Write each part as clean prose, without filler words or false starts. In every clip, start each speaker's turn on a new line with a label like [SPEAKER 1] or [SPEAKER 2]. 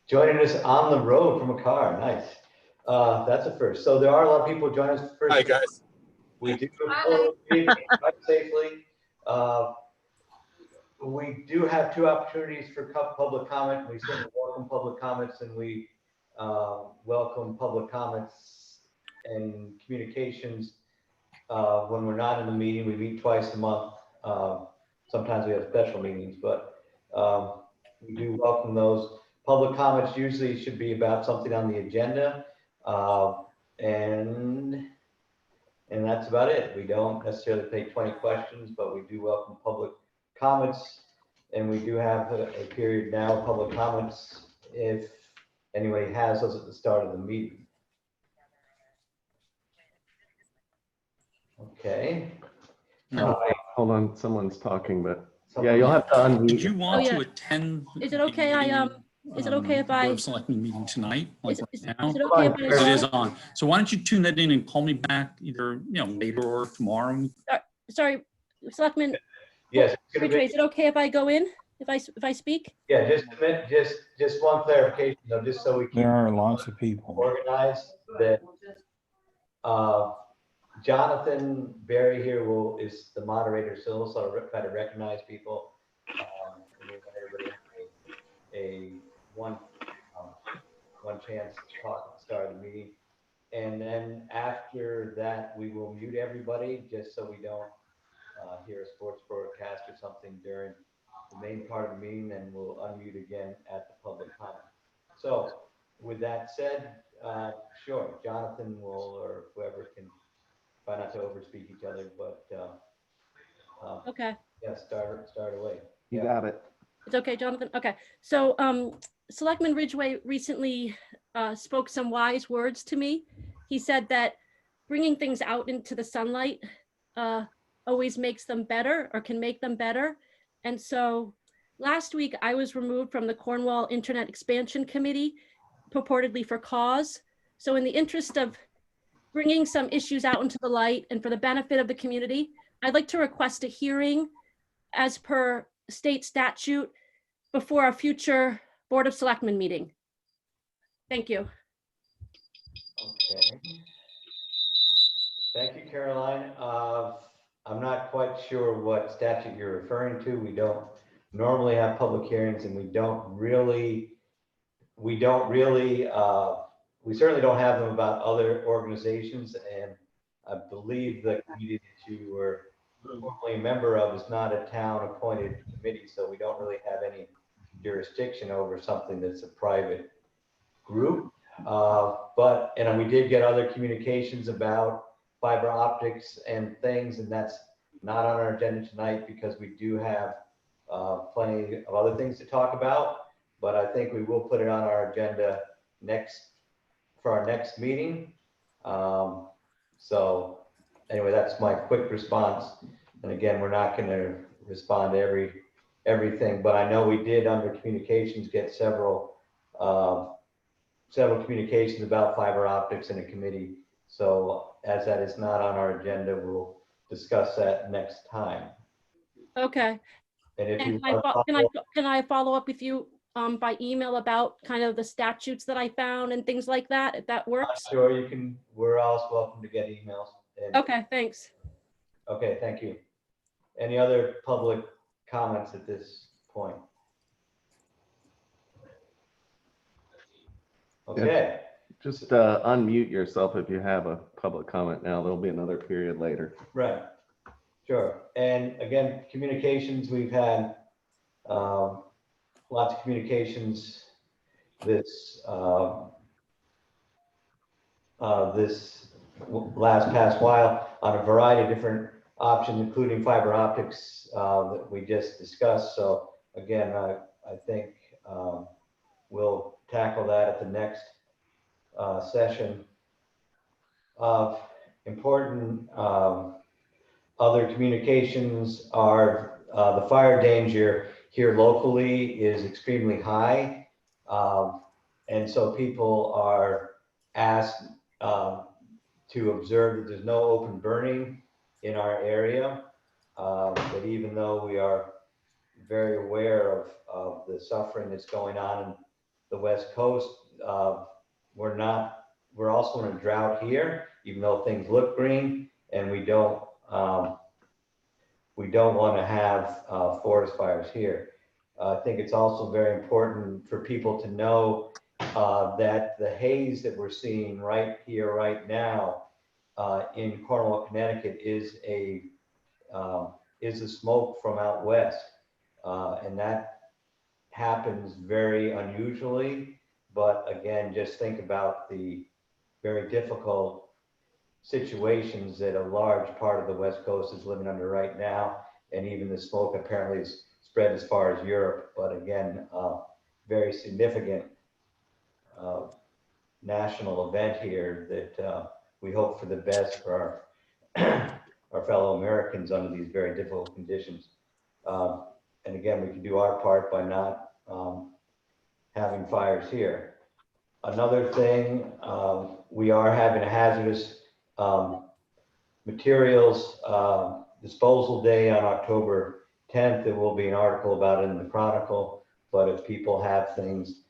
[SPEAKER 1] joining us on the road from a car. Nice. That's a first. So there are a lot of people joining us first.
[SPEAKER 2] Hi, guys.
[SPEAKER 1] We do drive safely. We do have 2 opportunities for public comment. We certainly welcome public comments, and we welcome public comments and communications when we're not in the meeting. We meet twice a month. Sometimes we have special meetings, but we do welcome those. Public comments usually should be about something on the agenda, and that's about it. We don't necessarily take 20 questions, but we do welcome public comments, and we do have a period now of public comments if anybody has those at the start of the meeting. Okay.
[SPEAKER 3] Hold on, someone's talking, but yeah, you'll have to unmute.
[SPEAKER 2] Did you want to attend?
[SPEAKER 4] Is it okay? Is it okay if I?
[SPEAKER 2] Board of Selectmen meeting tonight, like
[SPEAKER 4] Is
[SPEAKER 2] now?
[SPEAKER 4] it okay if I?
[SPEAKER 2] Because it is on. So why don't you tune that in and call me back either later or tomorrow?
[SPEAKER 4] Sorry, Selectman.
[SPEAKER 1] Yes.
[SPEAKER 4] Is it okay if I go in? If I speak?
[SPEAKER 1] Yeah, just a minute. Just one clarification though, just so we keep.
[SPEAKER 5] There are lots of people
[SPEAKER 1] organized. That Jonathan Barry here is the moderator, so he'll sort of try to recognize people. And we'll let everybody have one chance to talk at the start of the meeting, and then after that we will mute everybody just so we don't hear a sports broadcast or something during the main part of the meeting, and we'll unmute again at the public comment. So with that said, sure, Jonathan will, or whoever can try not to overspeak each other, but
[SPEAKER 4] Okay.
[SPEAKER 1] yeah, start away.
[SPEAKER 3] You got it.
[SPEAKER 4] It's okay, Jonathan. Okay. So Selectman Ridgway recently spoke some wise words to me. He said that bringing things out into the sunlight always makes them better, or can make them better. And so last week I was removed from the Cornwall Internet Expansion Committee, purportedly for cause. So in the interest of bringing some issues out into the light and for the benefit of the community, I'd like to request a hearing as per state statute before a future Board of Selectmen meeting. Thank you.
[SPEAKER 1] Okay. Thank you, Caroline. I'm not quite sure what statute you're referring to. We don't normally have public hearings, and we certainly don't have them about other organizations. And I believe the committee that you were formerly a member of is not a town appointed committee, so we don't really have any jurisdiction over something that's a private group. But we did get other communications about fiber optics and things, and that's not on our agenda tonight because we do have plenty of other things to talk about. But I think we will put it on our agenda for our next meeting. So anyway, that's my quick response. And again, we're not going to respond to everything, but I know we did under communications get several communications about fiber optics in a committee. So as that is not on our agenda, we'll discuss that next time.
[SPEAKER 4] Okay.
[SPEAKER 1] And if you
[SPEAKER 4] can I follow up with you by email about kind of the statutes that I found and things like that, if that works?
[SPEAKER 1] Sure, you can. We're always welcome to get emails.
[SPEAKER 4] Okay, thanks.
[SPEAKER 1] Okay, thank you. Any other public comments at this point? Okay.
[SPEAKER 3] Yeah. Just unmute yourself if you have a public comment now. There'll be another period later.
[SPEAKER 1] Right. Sure. And again, communications, we've had lots of communications this past while on a variety of different options, including fiber optics that we just discussed. So again, I think we'll tackle that at the next session. Of important other communications are the fire danger here locally is extremely high. And so people are asked to observe that there's no open burning in our area. But even though we are very aware of the suffering that's going on in the West Coast. We're also in a drought here, even though things look green, and we don't want to have forest fires here. I think it's also very important for people to know that the haze that we're seeing right here, right now, in Cornwall, Connecticut, is the smoke from out west, and that happens very unusually. But again, just think about the very difficult situations that a large part of the West Coast is living under right now, and even the smoke apparently is spread as far as Europe. But again, very significant national event here that we hope for the best for our fellow Americans under these very difficult conditions. And again, we can do our part by not having fires here. Another thing, we are having a hazardous materials disposal day on October 10th. There will be an article about it in the Chronicle, but if people have things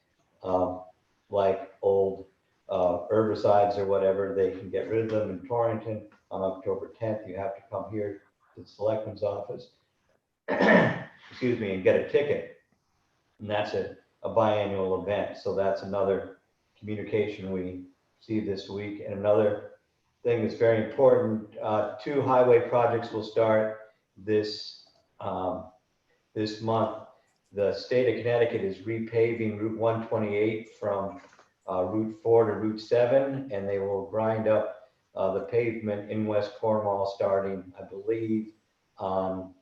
[SPEAKER 1] like old herbicides or whatever, they can get rid of them in Torrington on October 10th. You have to come here to the selectman's office, excuse me, and get a ticket. And that's a biannual event. So that's another communication we see this week. And another thing that's very important, 2 highway projects will start this month. The state of Connecticut is repaving Route 128 from Route 4 to Route 7, and they will grind up the pavement in West Cornwall starting, I believe, on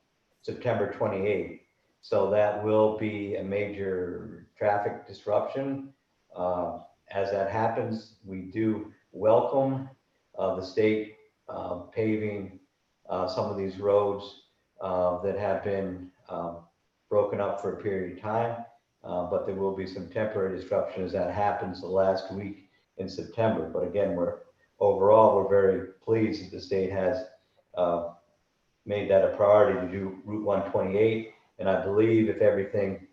[SPEAKER 1] September 28th. So that will be a major traffic disruption. As that happens, we do welcome the state paving some of these roads that have been broken up for a period of time, but there will be some temporary disruption as that happens the last week in September. But again, overall, we're very pleased that the state has made that a priority to do Route 128. And I believe if everything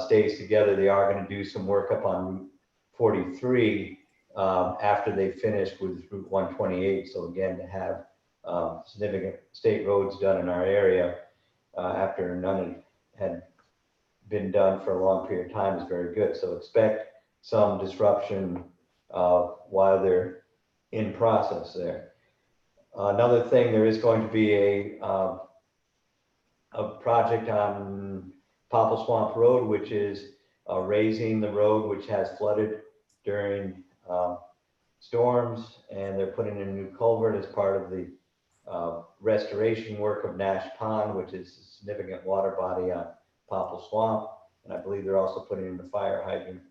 [SPEAKER 1] stays together, they are going to do some work up on Route 43 after they finish with Route 128. So again, to have significant state roads done in our area after none had been done for a long period of time is very good. So expect some disruption while they're in process there. Another thing, there is going to be a project on Popple Swamp Road, which is raising the road, which has flooded during storms, and they're putting in a new culvert as part of the restoration work of Nash Pond, which is a significant water body on Popple Swamp. And I believe they're also putting in the fire hydrant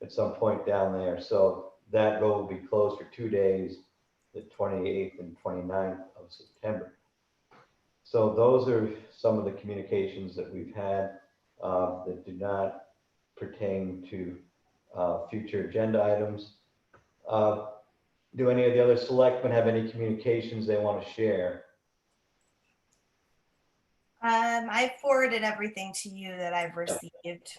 [SPEAKER 1] at some point down there. So that road will be closed for 2 days, the 28th and 29th of September. So those are some of the communications that we've had that do not pertain to future agenda items. Do any of the other selectmen have any communications they want to share?
[SPEAKER 5] I forwarded everything to you that I've received.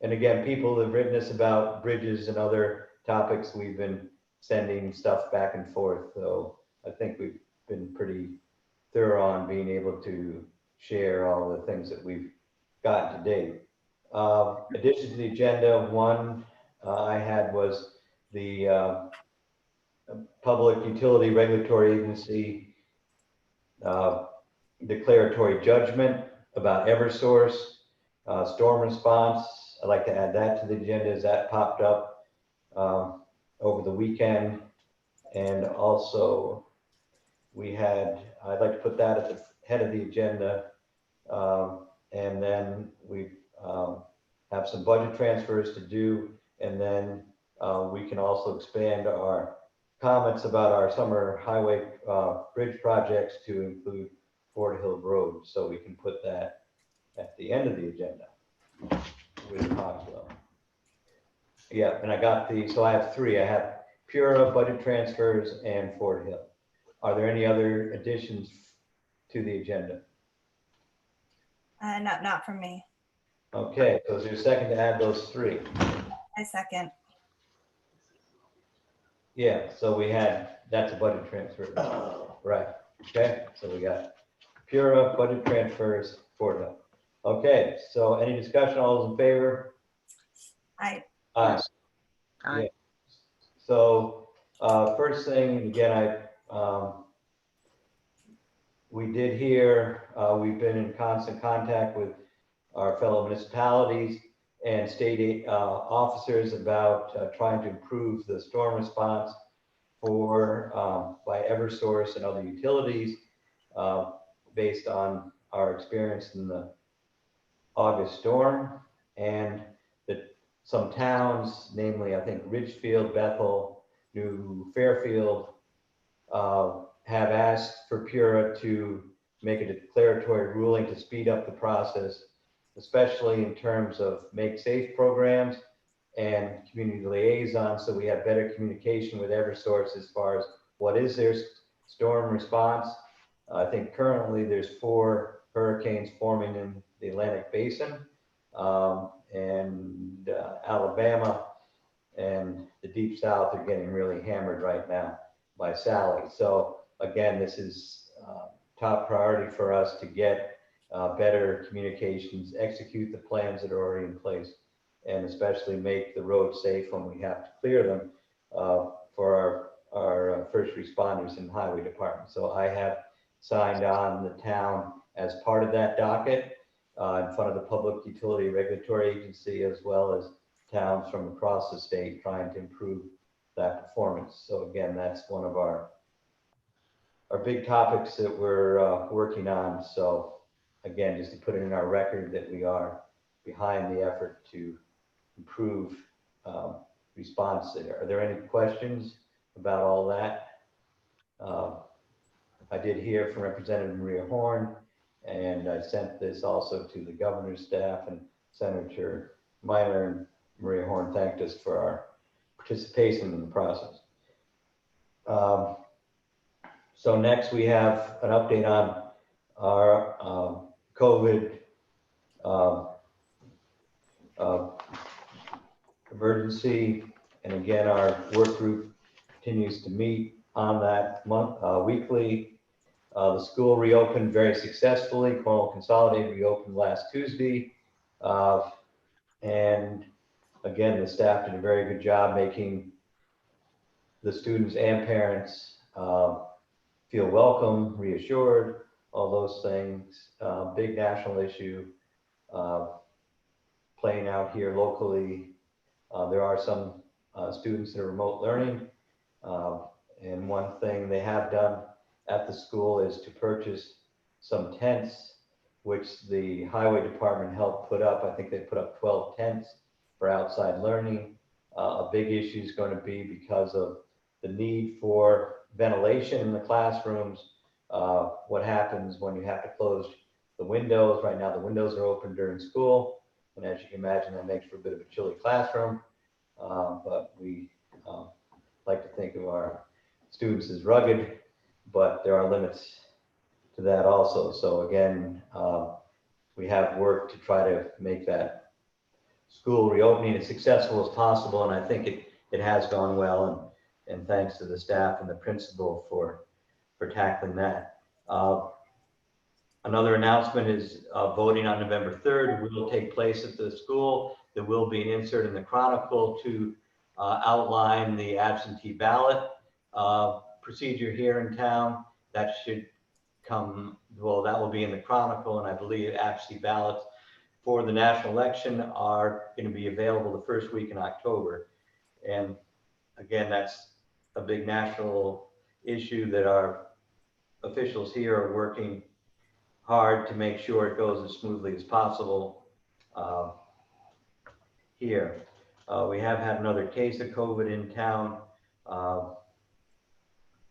[SPEAKER 1] And again, people have written us about bridges and other topics. We've been sending stuff back and forth. So I think we've been pretty thorough on being able to share all the things that we've got to date. Addition to the agenda, one I had was the Public Utility Regulatory Agency declaratory judgment about Eversource storm response. I'd like to add that to the agenda as that popped up over the weekend. And also I'd like to put that at the head of the agenda. And then we have some budget transfers to do. And then we can also expand our comments about our summer highway bridge projects to include Fort Hill Road. So we can put that at the end of the agenda with Cogswell. Yeah, and so I have 3. I have Pura, budget transfers, and Fort Hill. Are there any other additions to the agenda?
[SPEAKER 5] Not from me.
[SPEAKER 1] Okay, so is there a second to add those three?
[SPEAKER 5] I second.
[SPEAKER 1] Yeah, so we had, that's a budget transfer. Right, okay, so we got Pura, budget transfers, Board of Health. Okay, so any discussion, all those in favor?
[SPEAKER 5] I
[SPEAKER 1] Aye.
[SPEAKER 6] Aye.
[SPEAKER 1] Yeah. So, first thing, again, we did hear, we've been in constant contact with our fellow municipalities and state officers about trying to improve the storm response by Eversource and other utilities, based on our experience in the August storm, and that some towns, namely I think Ridgefield, Bethel, New Fairfield, have asked for Pura to make a declaratory ruling to speed up the process, especially in terms of make safe programs and community liaison, so we have better communication with Eversource as far as what is their storm response. I think currently there's 4 hurricanes forming in the Atlantic Basin, and Alabama and the Deep South are getting really hammered right now by Sally. So again, this is top priority for us to get better communications, execute the plans that are already in place, and especially make the roads safe when we have to clear them for our first responders and highway department. So I have signed on the town as part of that docket in front of the Public Utility Regulatory Agency, as well as towns from across the state trying to improve that performance. So again, that's one of our big topics that we're working on. So again, just to put it in our record that we are behind the effort to improve response there. Are there any questions about all that? I did hear from Representative Maria Horn, and I sent this also to the governor's staff, and Senator Minor and Maria Horn thanked us for our participation in the process. So next we have an update on our COVID emergency. And again, our work group continues to meet on that weekly. The school reopened very successfully. Cornwall Consolidated reopened last Tuesday. And again, the staff did a very good job making the students and parents feel welcome, reassured, all those things. Big national issue playing out here locally. There are some students that are remote learning. And one thing they have done at the school is to purchase some tents, which the highway department helped put up. I think they put up 12 tents for outside learning. A big issue is going to be because of the need for ventilation in the classrooms. What happens when you have to close the windows? Right now, the windows are open during school. And as you can imagine, that makes for a bit of a chilly classroom. But we like to think of our students as rugged, but there are limits to that also. So again, we have worked to try to make that school reopening as successful as possible. And I think it has gone well. And thanks to the staff and the principal for tackling that. Another announcement is voting on November 3rd will take place at the school. There will be an insert in the Chronicle to outline the absentee ballot procedure here in town. That should come, well, that will be in the Chronicle, and I believe absentee ballots for the national election are going to be available the first week in October. And again, that's a big national issue that our officials here are working hard to make sure it goes as smoothly as possible here. We have had another case of COVID in town.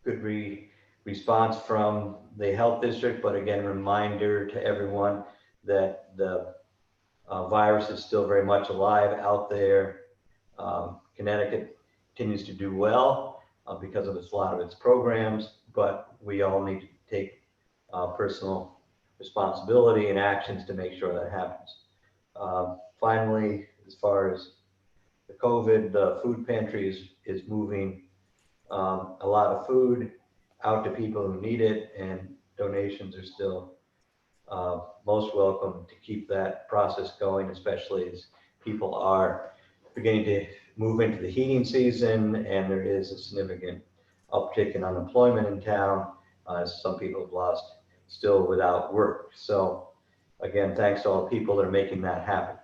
[SPEAKER 1] Good response from the health district, but again, reminder to everyone that the virus is still very much alive out there. Connecticut continues to do well because of a lot of its programs, but we all need to take personal responsibility and actions to make sure that happens. Finally, as far as the COVID, the food pantry is moving a lot of food out to people who need it, and donations are still most welcome to keep that process going, especially as people are beginning to move into the heating season, and there is a significant uptick in unemployment in town. Some people have lost still without work. So again, thanks to all the people that are making that happen.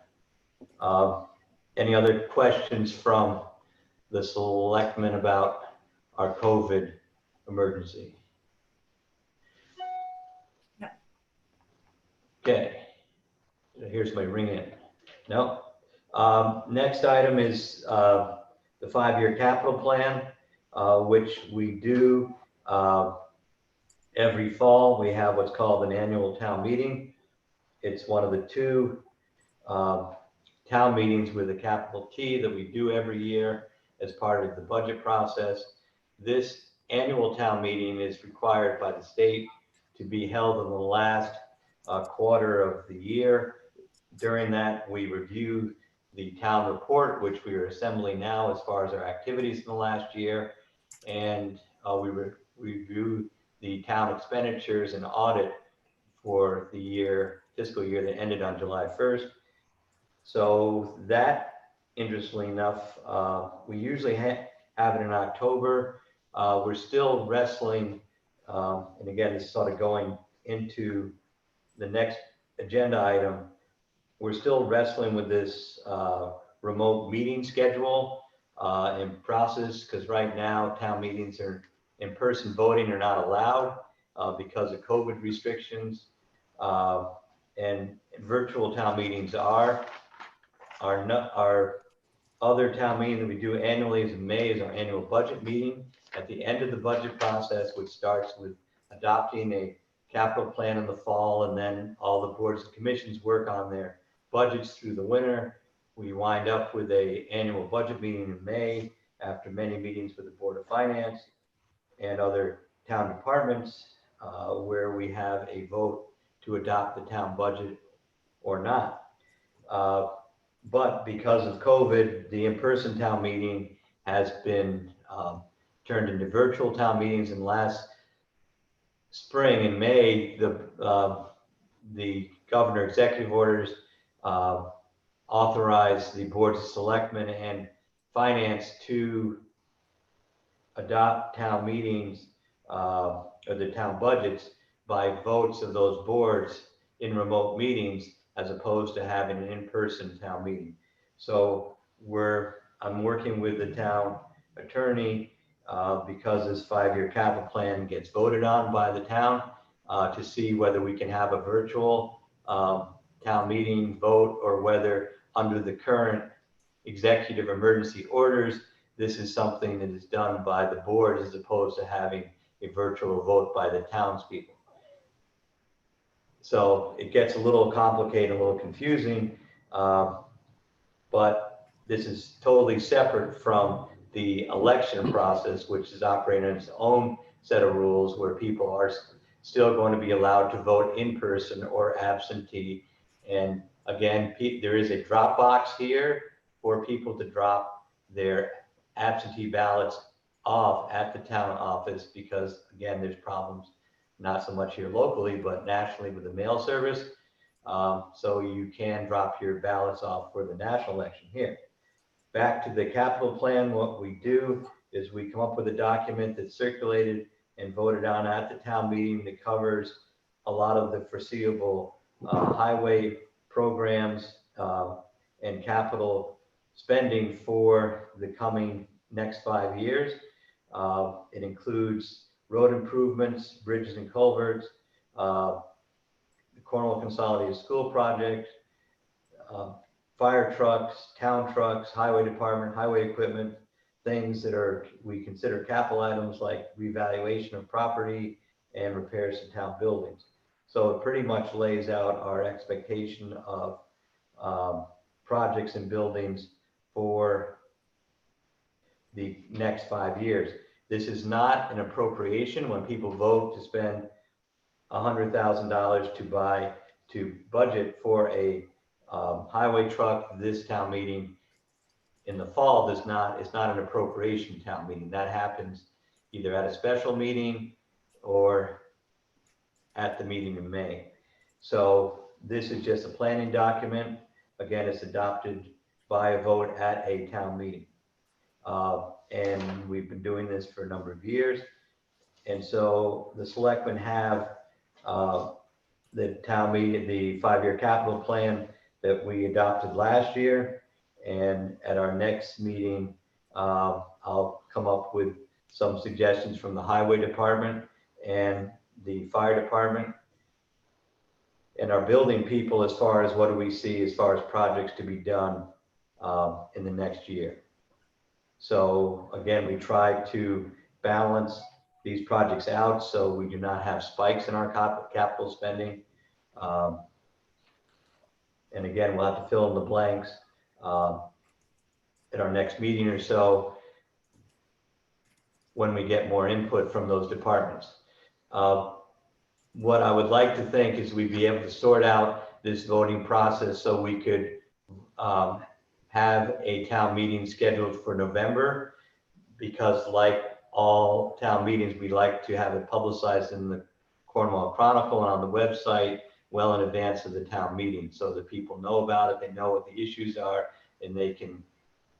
[SPEAKER 1] Any other questions from the selectmen about our COVID emergency?
[SPEAKER 5] No.
[SPEAKER 1] Okay. Here's my ring in. No. Next item is the 5-year capital plan, which we do every fall. We have what's called an annual town meeting. It's one of the 2 town meetings with a capital T that we do every year as part of the budget process. This annual town meeting is required by the state to be held in the last quarter of the year. During that, we review the town report, which we are assembling now as far as our activities in the last year, and we review the town expenditures and audit for the fiscal year that ended on July 1st. So that, interestingly enough, we usually have it in October. We're still wrestling, and again, this is sort of going into the next agenda item. We're still wrestling with this remote meeting schedule and process, because right now town meetings are in-person voting are not allowed because of COVID restrictions, and virtual town meetings are. Our other town meeting that we do annually is in May is our annual budget meeting. At the end of the budget process, which starts with adopting a capital plan in the fall, and then all the boards and commissions work on their budgets through the winter. We wind up with an annual budget meeting in May after many meetings with the Board of Finance and other town departments, where we have a vote to adopt the town budget or not. But because of COVID, the in-person town meeting has been turned into virtual town meetings. And last spring in May, the governor executive orders authorized the boards of selectmen and finance to adopt town meetings or the town budgets by votes of those boards in remote meetings, as opposed to having an in-person town meeting. So I'm working with the town attorney because this 5-year capital plan gets voted on by the town to see whether we can have a virtual town meeting vote, or whether under the current executive emergency orders, this is something that is done by the board as opposed to having a virtual vote by the townspeople. So it gets a little complicated, a little confusing, but this is totally separate from the election process, which is operating on its own set of rules, where people are still going to be allowed to vote in person or absentee. And again, there is a drop box here for people to drop their absentee ballots off at the town office, because again, there's problems not so much here locally, but nationally with the mail service. So you can drop your ballots off for the national election here. Back to the capital plan, what we do is we come up with a document that's circulated and voted on at the town meeting that covers a lot of the foreseeable highway programs and capital spending for the coming next 5 years. It includes road improvements, bridges and culverts, the Cornwall Consolidated School Project, fire trucks, town trucks, highway department, highway equipment, things that we consider capital items, like revaluation of property and repairs to town buildings. So it pretty much lays out our expectation of projects and buildings for the next 5 years. This is not an appropriation. When people vote to spend $100,000 to budget for a highway truck. This town meeting in the fall it's not an appropriation town meeting. That happens either at a special meeting or at the meeting in May. So this is just a planning document. Again, it's adopted by a vote at a town meeting. And we've been doing this for a number of years. And so the selectmen have the town meeting, the 5-year capital plan that we adopted last year. And at our next meeting, I'll come up with some suggestions from the highway department and the fire department and our building people as far as what do we see as far as projects to be done in the next year. So again, we try to balance these projects out so we do not have spikes in our capital spending. And again, we'll have to fill in the blanks at our next meeting or so when we get more input from those departments. What I would like to think is we'd be able to sort out this voting process so we could have a town meeting scheduled for November, because like all town meetings, we like to have it publicized in the Cornwall Chronicle and on the website well in advance of the town meeting so that people know about it, they know what the issues are, and they can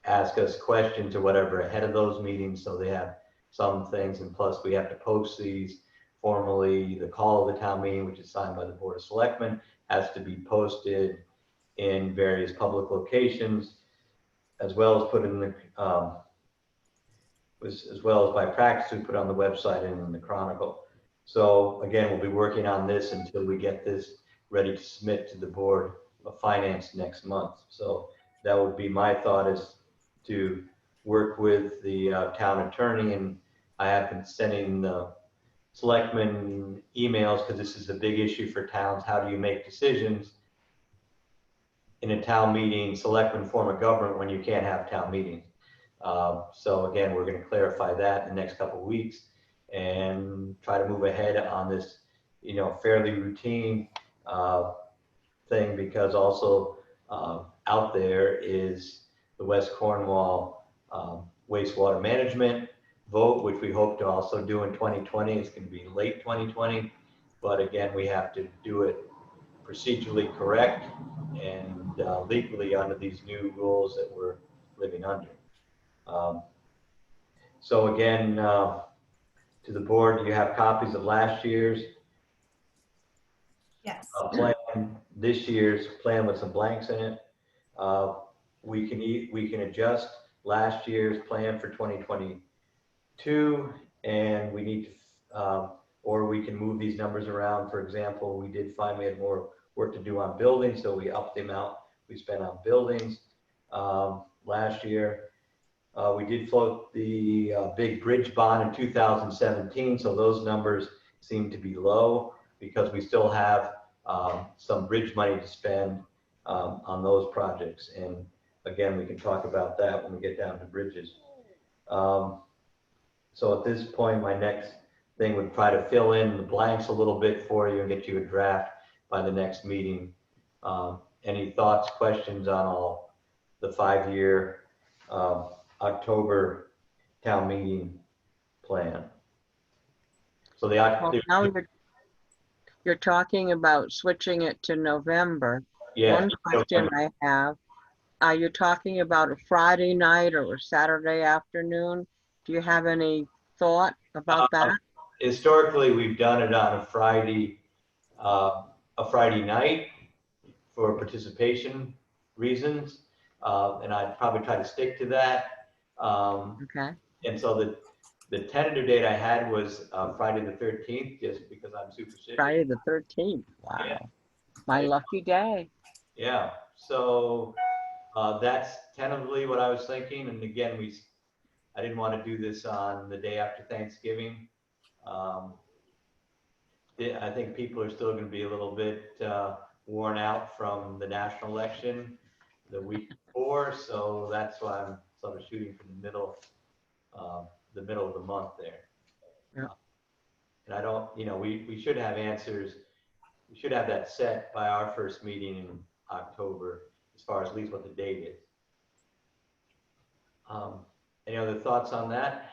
[SPEAKER 1] ask us questions or whatever ahead of those meetings, so they have some things. And plus we have to post these formally. The call of the town meeting, which is signed by the Board of Selectmen, has to be posted in various public locations, as well as put in the as well as by practice we put on the website and in the Chronicle. So again, we'll be working on this until we get this ready to submit to the Board of Finance next month. So that would be my thought, is to work with the town attorney, and I have been sending the selectmen emails because this is a big issue for towns. How do you make decisions in a town meeting, selectmen form of government, when you can't have town meetings? So again, we're going to clarify that in the next couple of weeks and try to move ahead on this, you know, fairly routine thing, because also out there is the West Cornwall wastewater management vote, which we hope to also do in 2020. It's going to be late 2020, but again, we have to do it procedurally correct and legally under these new rules that we're living under. So again, to the board, you have copies of last year's
[SPEAKER 5] Yes.
[SPEAKER 1] plan, this year's plan with some blanks in it. We can adjust last year's plan for 2022, and we need to, or we can move these numbers around. For example, we did find we had more work to do on buildings, so we upped the amount we spent on buildings last year. We did float the big bridge bond in 2017, so those numbers seem to be low because we still have some bridge money to spend on those projects. And again, we can talk about that when we get down to bridges. So at this point, my next thing would try to fill in the blanks a little bit for you and get you a draft by the next meeting. Any thoughts, questions on all the 5-year October town meeting plan? So
[SPEAKER 6] Well, now you're talking about switching it to November.
[SPEAKER 1] yeah,
[SPEAKER 6] One question I have, are you talking about a Friday night or a Saturday afternoon? Do you have any thought about that?
[SPEAKER 1] Historically, we've done it on a Friday night for participation reasons, and I'd probably try to stick to that.
[SPEAKER 6] Okay,
[SPEAKER 1] And so the tentative date I had was Friday the 13th, just because I'm superstitious.
[SPEAKER 6] Friday the 13th. Wow,
[SPEAKER 1] Yeah.
[SPEAKER 6] my lucky day.
[SPEAKER 1] Yeah, so that's tentatively what I was thinking. And again, I didn't want to do this on the day after Thanksgiving. I think people are still going to be a little bit worn out from the national election the week before, so that's why I'm sort of shooting for the middle of the month there.
[SPEAKER 6] Yeah.
[SPEAKER 1] And I don't you know, we should have answers. We should have that set by our first meeting in October, as far as at least what the date is. Any other thoughts on that?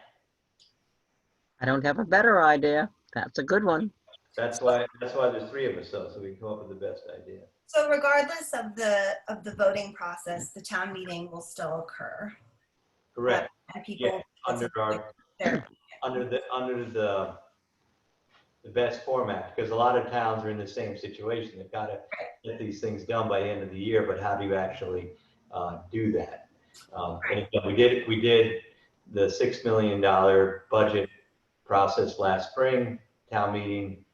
[SPEAKER 6] I don't have a better idea. That's a good one.
[SPEAKER 1] That's why there's three of us, so we can come up with the best idea.
[SPEAKER 5] So regardless of the voting process, the town meeting will still occur.
[SPEAKER 1] Correct.
[SPEAKER 5] And people
[SPEAKER 1] Yeah, under the best format, because a lot of towns are in the same situation. They've got to get these things done by the end of the year, but how do you actually do that? And again, we did the $6 million budget process last spring. Town meeting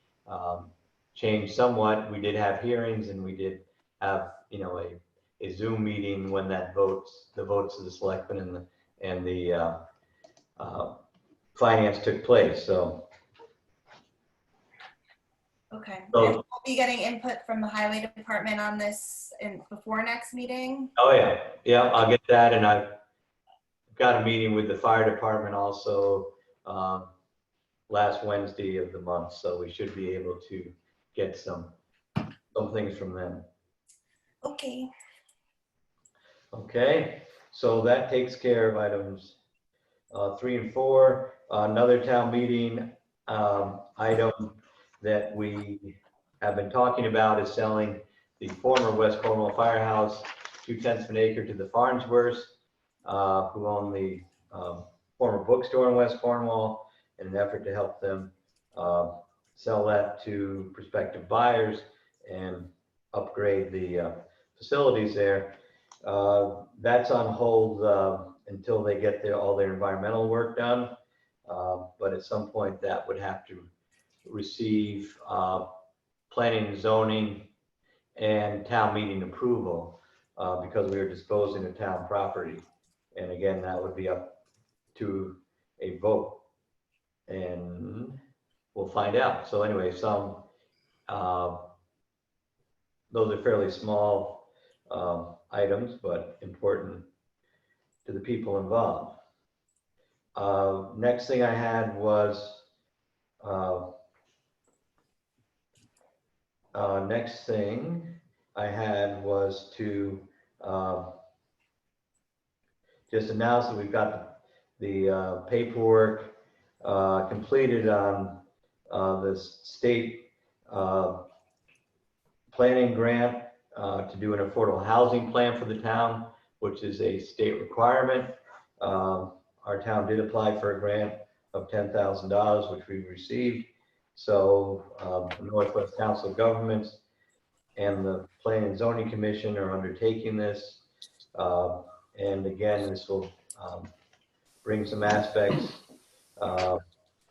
[SPEAKER 1] changed somewhat. We did have hearings, and we did have, you know, a Zoom meeting when the votes of the selectmen and the finance took place. So.
[SPEAKER 5] Okay.
[SPEAKER 1] So-
[SPEAKER 5] And we'll be getting input from the highway department on this before next meeting.
[SPEAKER 1] Oh yeah, I'll get that, and I've got a meeting with the fire department also last Wednesday of the month, so we should be able to get some things from them.
[SPEAKER 5] Okay.
[SPEAKER 1] Okay, so that takes care of items 3 and 4. Another town meeting item that we have been talking about is selling the former West Cornwall Firehouse, 2/10 of an acre, to the Farnsworths, who own the former bookstore in West Cornwall, in an effort to help them sell that to prospective buyers and upgrade the facilities there. That's on hold until they get all their environmental work done. But at some point that would have to receive planning and zoning and town meeting approval because we are disposing of town property. And again, that would be up to a vote, and we'll find out. So anyway, those are fairly small items, but important to the people involved. Next thing I had was to just announce that we've got the paperwork completed on the state planning grant to do an affordable housing plan for the town, which is a state requirement. Our town did apply for a grant of $10,000, which we received. So the Northwest Council of Governments and the Planning and Zoning Commission are undertaking this. And again, this will bring some aspects of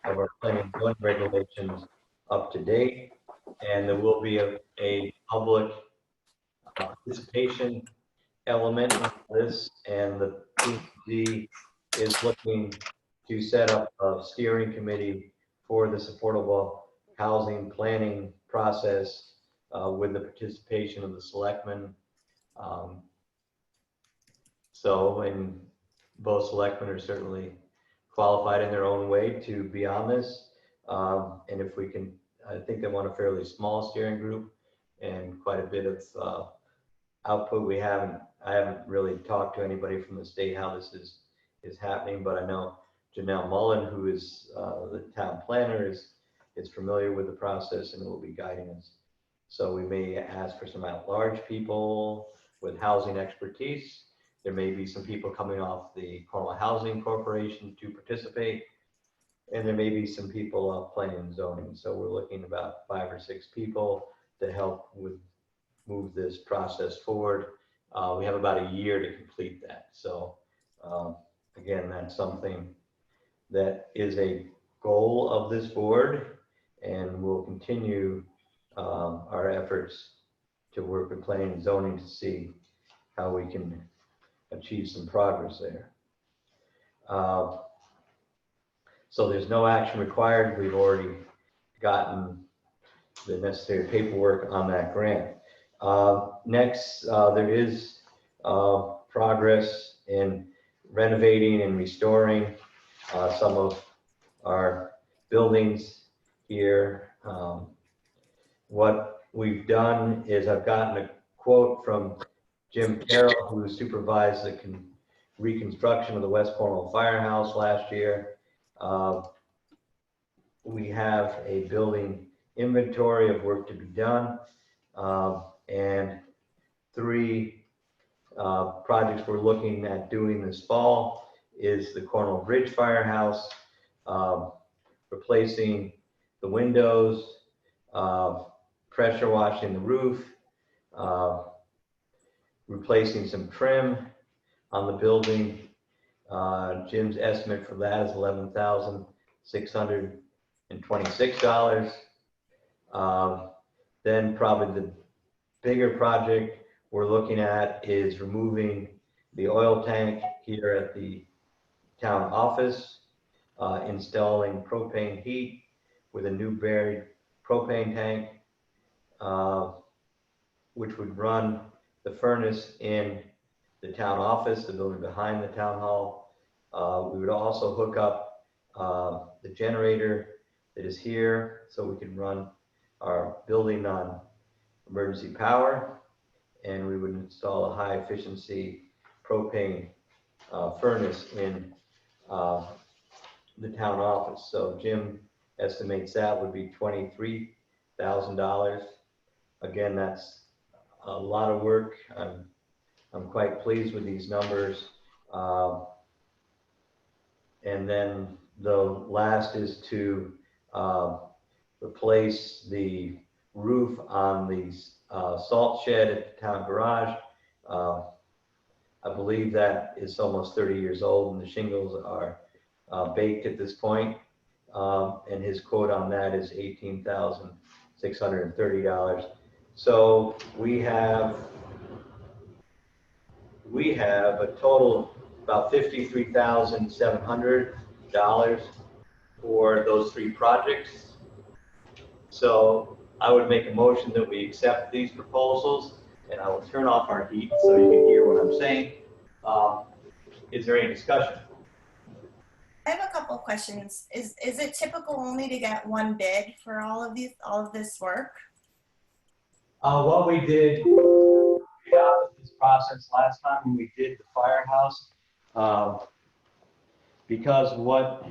[SPEAKER 1] our planning and zoning regulations up to date. And there will be a public participation element of this, and the PZ is looking to set up a steering committee for this affordable housing planning process with the participation of the selectmen. And both selectmen are certainly qualified in their own way to be on this. And if we can, I think they want a fairly small steering group and quite a bit of output. I haven't really talked to anybody from the state how this is happening, but I know Janelle Mullen, who is the town planner, is familiar with the process and will be guiding us. So we may ask for some at-large people with housing expertise. There may be some people coming off the Cornwall Housing Corporation to participate, and there may be some people off planning and zoning. So we're looking about 5 or 6 people to help move this process forward. We have about a year to complete that. So again, that's something that is a goal of this board, and we'll continue our efforts to work with planning and zoning to see how we can achieve some progress there. So there's no action required. We've already gotten the necessary paperwork on that grant. Next, there is progress in renovating and restoring some of our buildings here. What we've done is I've gotten a quote from Jim Carroll, who supervised the reconstruction of the West Cornwall Firehouse last year. We have a building inventory of work to be done, and 3 projects we're looking at doing this fall is the Cornwall Bridge Firehouse, replacing the windows, pressure washing the roof, replacing some trim on the building. Jim's estimate for that is $11,626. Then probably the bigger project we're looking at is removing the oil tank here at the town office, installing propane heat with a new buried propane tank, which would run the furnace in the town office, the building behind the town hall. We would also hook up the generator that is here so we can run our building on emergency power, and we would install a high efficiency propane furnace in the town office. So Jim estimates that would be $23,000. Again, that's a lot of work. I'm quite pleased with these numbers. And then the last is to replace the roof on the salt shed at the town garage. I believe that is almost 30 years old and the shingles are baked at this point. And his quote on that is $18,630. So we have a total of about $53,700 for those 3 projects. So I would make a motion that we accept these proposals, and I will turn off our heat so you can hear what I'm saying. Is there any discussion?
[SPEAKER 5] I have a couple of questions. Is it typical only to get 1 bid for all of this work?
[SPEAKER 1] What we did, we adopted this process last time when we did the firehouse, because what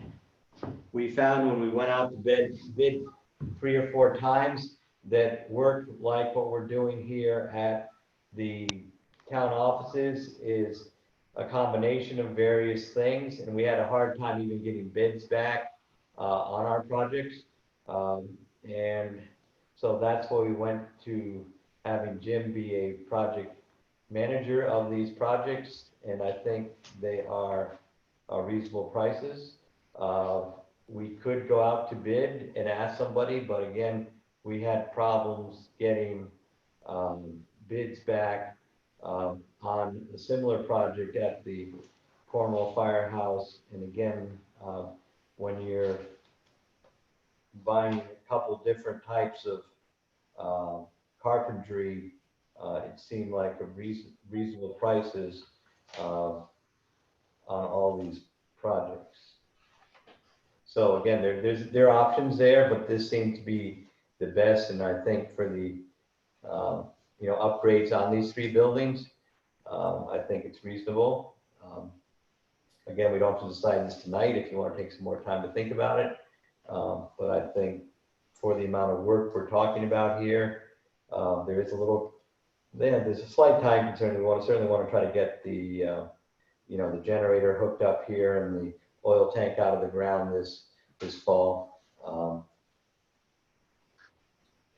[SPEAKER 1] we found when we went out to bid 3 or 4 times that work like what we're doing here at the town offices is a combination of various things, and we had a hard time even getting bids back on our projects, and so that's why we went to having Jim be a project manager of these projects, and I think they are reasonable prices. We could go out to bid and ask somebody, but again, we had problems getting bids back on a similar project at the Cornwall Firehouse. And again, when you're buying a couple different types of carpentry, it seemed like a reasonable prices on all these projects. So again, there are options there, but this seemed to be the best. And I think for the upgrades on these 3 buildings, I think it's reasonable. Again, we don't have to decide this tonight if you want to take some more time to think about it. But I think for the amount of work we're talking about here, there's a slight time concern. We certainly want to try to get the the generator hooked up here and the oil tank out of the ground this fall.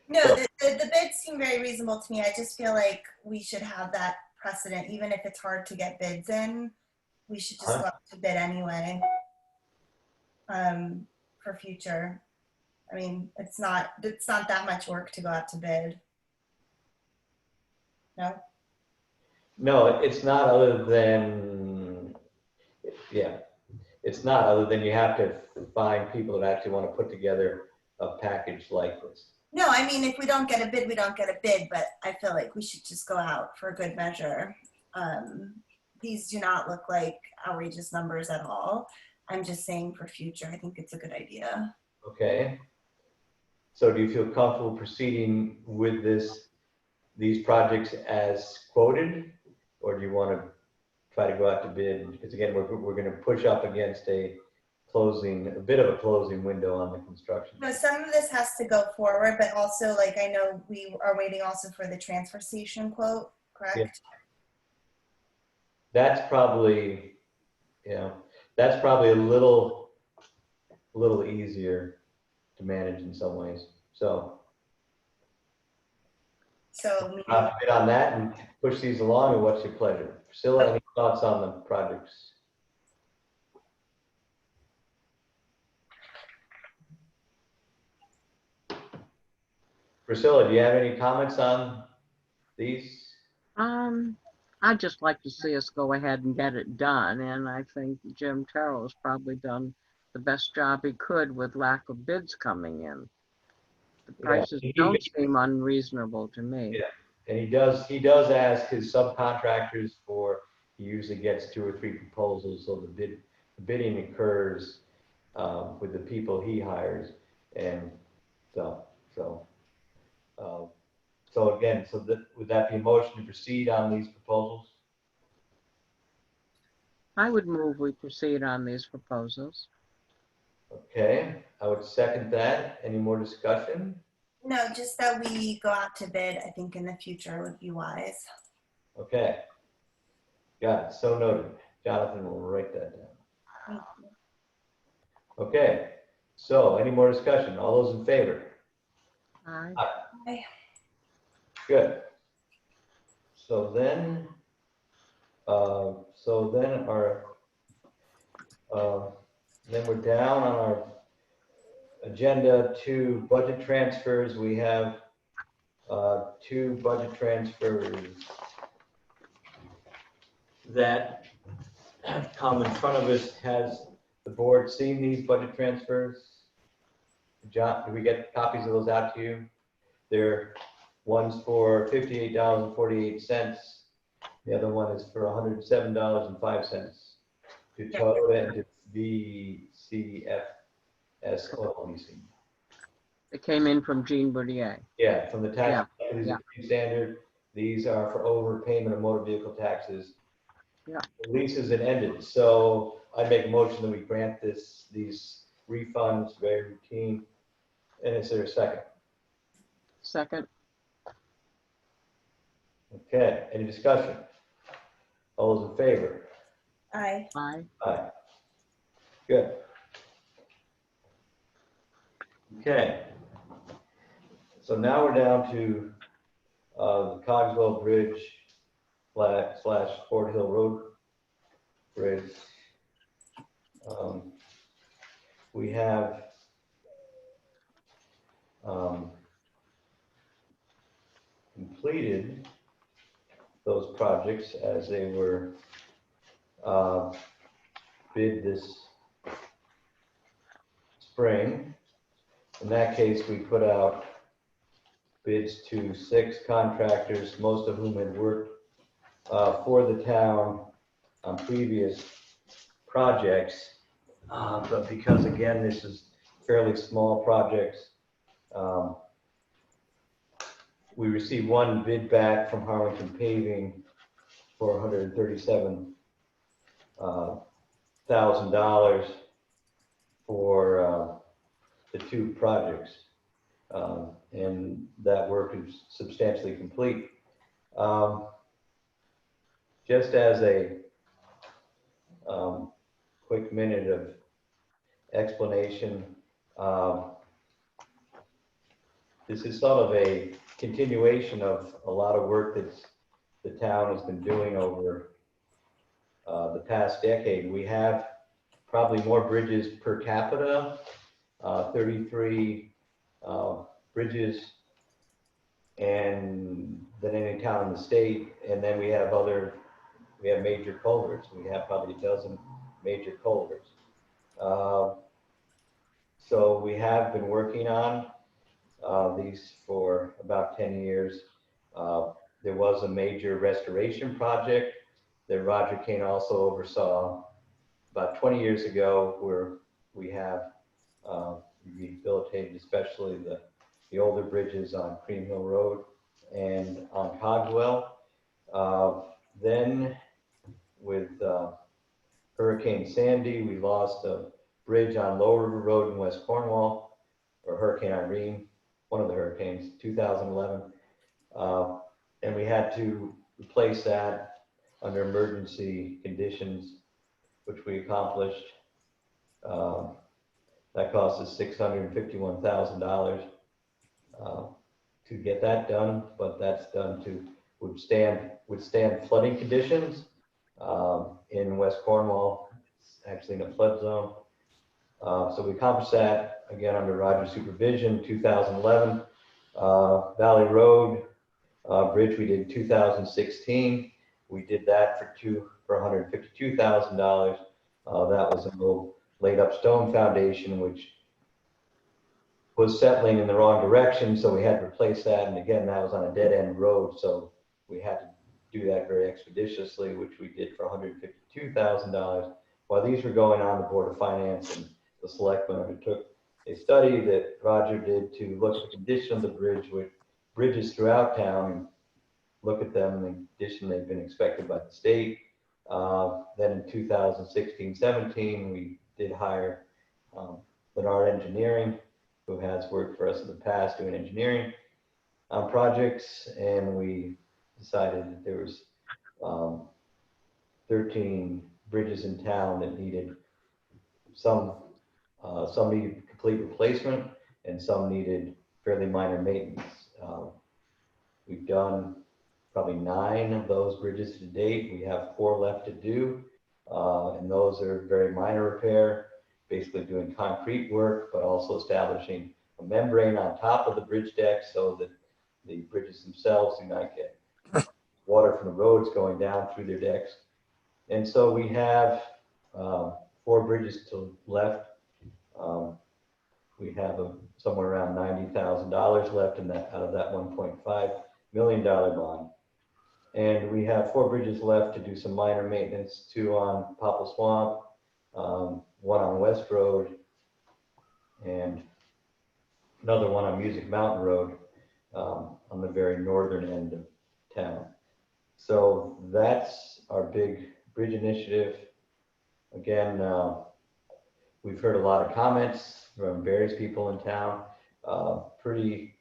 [SPEAKER 5] No, the bids seem very reasonable to me. I just feel like we should have that precedent, even if it's hard to get bids in. We should just go out to bid anyway for future. I mean, it's not that much work to go out to bid. No?
[SPEAKER 1] No, it's not other than, it's not other than you have to find people that actually want to put together a package like this.
[SPEAKER 5] No, I mean, if we don't get a bid, we don't get a bid, but I feel like we should just go out for a good measure. These do not look like outrageous numbers at all. I'm just saying for future, I think it's a good idea.
[SPEAKER 1] Okay. So do you feel comfortable proceeding with these projects as quoted? Or do you want to try to go out to bid? Because again, we're going to push up against a bit of a closing window on the construction.
[SPEAKER 5] No, some of this has to go forward, but also like I know we are waiting also for the transfer station quote, correct?
[SPEAKER 1] Yeah. That's probably, that's probably a little easier to manage in some ways. So
[SPEAKER 5] So
[SPEAKER 1] I'll have to bid on that and push these along, or what's your pleasure? Priscilla, any thoughts on the projects? Priscilla, do you have any comments on these?
[SPEAKER 6] I'd just like to see us go ahead and get it done, and I think Jim Terrell's probably done the best job he could with lack of bids coming in. The prices don't seem unreasonable to me.
[SPEAKER 1] Yeah, and he does ask his subcontractors he usually gets 2 or 3 proposals, so the bidding occurs with the people he hires, and would that be a motion to proceed on these proposals?
[SPEAKER 6] I would move we proceed on these proposals.
[SPEAKER 1] Okay, I would second that. Any more discussion?
[SPEAKER 5] no, just that we go out to bid, I think in the future would be wise.
[SPEAKER 1] Okay, got it. So noted. Jonathan will write that down.
[SPEAKER 5] Thank you.
[SPEAKER 1] Okay, so any more discussion? All those in favor?
[SPEAKER 6] Aye.
[SPEAKER 5] Aye.
[SPEAKER 1] Good. So then we're down on our agenda to budget transfers. We have 2 budget transfers that come in front of us. Has the board seen these budget transfers? John, did we get copies of those out to you? They're one's for $58.48. The other one is for $107.05 to Covet and to VCFS Oil Leasing.
[SPEAKER 6] It came in from Jean Boudier.
[SPEAKER 1] Yeah, from the tax
[SPEAKER 6] Yeah.
[SPEAKER 1] standard. These are for overpayment of motor vehicle taxes.
[SPEAKER 6] Yeah.
[SPEAKER 1] The lease is ended, so I make a motion that we grant these refunds, very routine. And is there a second?
[SPEAKER 6] Second.
[SPEAKER 1] Okay, any discussion? All those in favor?
[SPEAKER 5] Aye.
[SPEAKER 6] Aye.
[SPEAKER 1] Aye. Good. Okay. So now we're down to the Cogswell Bridge / Fort Hill Road Bridge. We have completed those projects as they were bid this spring. In that case, we put out bids to 6 contractors, most of whom had worked for the town on previous projects. But because again, this is fairly small projects, we received 1 bid back from Harlington Paving for $137,000 for the 2 projects. And that work is substantially complete. Just as a quick minute of explanation, this is sort of a continuation of a lot of work that the town has been doing over the past decade. We have probably more bridges per capita, 33 bridges than any town in the state. And then we have major culverts. We have probably a dozen major culverts. So we have been working on these for about 10 years. There was a major restoration project that Roger Kane also oversaw about 20 years ago, where we have rehabilitated especially the the older bridges on Cream Hill Road and on Cogswell. Then with Hurricane Sandy, we lost a bridge on Lower River Road in West Cornwall, or Hurricane Irene, one of the hurricanes, 2011. And we had to replace that under emergency conditions, which we accomplished. That cost us $651,000 to get that done, but that's done to withstand flooding conditions in West Cornwall. It's actually in a flood zone. So we accomplished that again under Roger's supervision. 2011 Valley Road bridge we did 2016. We did that for $152,000. That was a little laid up stone foundation, which was settling in the wrong direction, so we had to replace that. And again, that was on a dead end road, so we had to do that very expeditiously, which we did for $152,000. While these were going on, the Board of Finance and the selectmen undertook a study that Roger did to look at the condition of the bridge with bridges throughout town and look at them and the condition they've been expected by the state. Then in 2016-17, we did hire Leonard Engineering, who has worked for us in the past doing engineering on projects, and we decided that there was 13 bridges in town that needed some needed complete replacement and some needed fairly minor maintenance. We've done probably 9 of those bridges to date. We have 4 left to do, and those are very minor repair, basically doing concrete work, but also establishing a membrane on top of the bridge deck so that the bridges themselves do not get water from the roads going down through their decks. And so we have 4 bridges left. We have somewhere around $90,000 left in that, out of that $1.5 million bond. And we have 4 bridges left to do some minor maintenance, 2 on Popple Swamp, 1 on West Road, and another one on Music Mountain Road on the very northern end of town. So that's our big bridge initiative. Again, we've heard a lot of comments from various people in town, pretty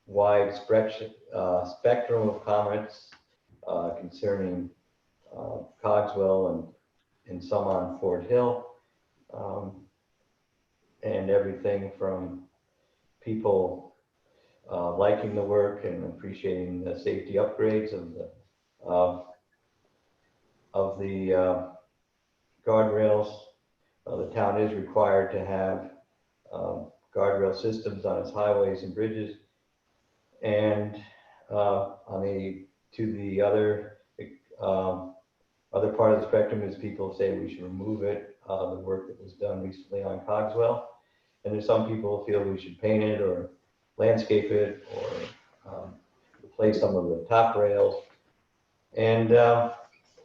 [SPEAKER 1] wide spectrum of comments concerning Cogswell and some on Fort Hill, and everything from people liking the work and appreciating the safety upgrades of the guardrails. The town is required to have guardrail systems on its highways and bridges, and to the other part of the spectrum is people say we should remove it, the work that was done recently on Cogswell. And there's some people who feel we should paint it or landscape it or replace some of the top rails. And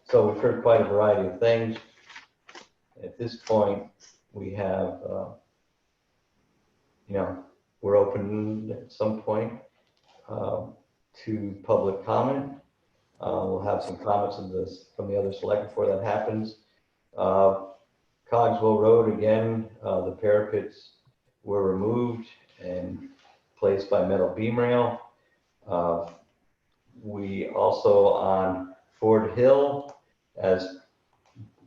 [SPEAKER 1] so we've heard quite a variety of things. At this point, we have, we're open at some point to public comment. We'll have some comments from the other select before that happens. Cogswell Road, again, the parapets were removed and placed by metal beam rail. We also on Fort Hill, as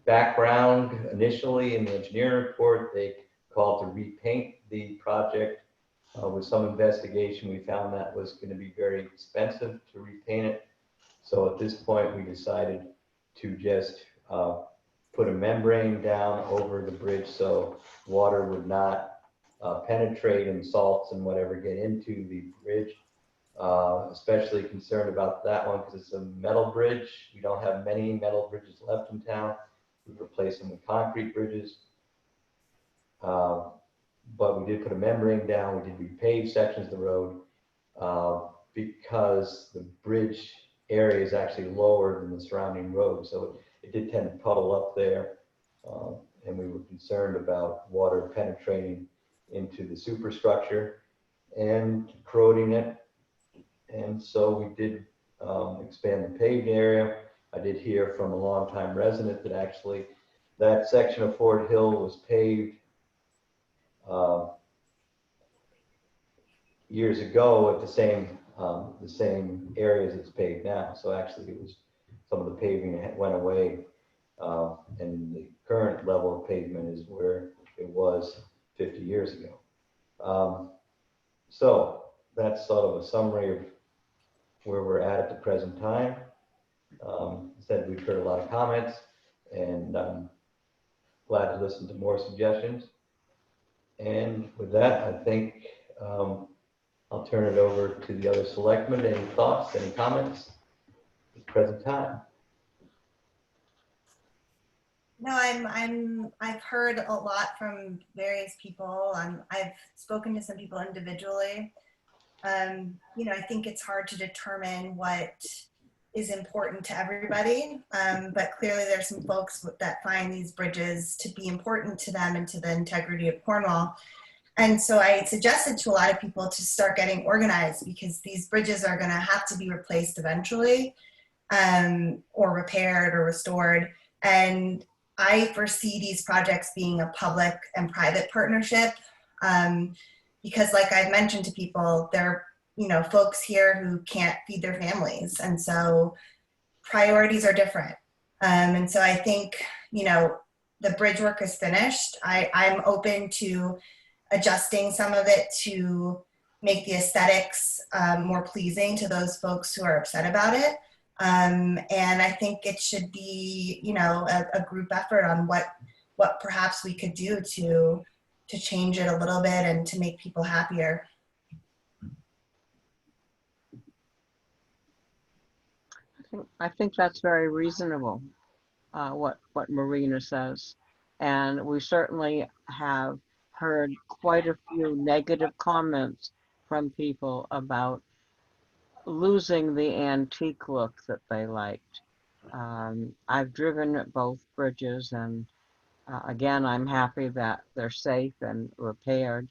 [SPEAKER 1] background, initially in the engineering report, they called to repaint the project. With some investigation, we found that was going to be very expensive to repaint it. So at this point, we decided to just put a membrane down over the bridge so water would not penetrate and salts and whatever get into the bridge. Especially concerned about that one because it's a metal bridge. We don't have many metal bridges left in town. We've replaced them with concrete bridges. But we did put a membrane down. We did repave sections of the road because the bridge area is actually lower than the surrounding road. So it did tend to puddle up there. And we were concerned about water penetrating into the superstructure. And corroding it. And so we did expand the paved area. I did hear from a longtime resident that actually that section of Fort Hill was paved years ago at the same areas it's paved now. So actually it was some of the paving went away, and the current level of pavement is where it was 50 years ago. So that's sort of a summary of where we're at the present time. Said we've heard a lot of comments, and I'm glad to listen to more suggestions. And with that, I think I'll turn it over to the other selectmen. Any thoughts, any comments at the present time?
[SPEAKER 5] No, I've heard a lot from various people. I've spoken to some people individually. You know, I think it's hard to determine what is important to everybody, but clearly there's some folks that find these bridges to be important to them and to the integrity of Cornwall. And so I suggested to a lot of people to start getting organized, because these bridges are going to have to be replaced eventually, or repaired or restored. And I foresee these projects being a public and private partnership, because like I've mentioned to people, there are folks here who can't feed their families. And so priorities are different. And so I think, the bridge work is finished. I'm open to adjusting some of it to make the aesthetics more pleasing to those folks who are upset about it. And I think it should be, a group effort on what perhaps we could do to change it a little bit and to make people happier.
[SPEAKER 6] I think that's very reasonable, what Marina says. And we certainly have heard quite a few negative comments from people about losing the antique look that they liked. I've driven both bridges, and again, I'm happy that they're safe and repaired,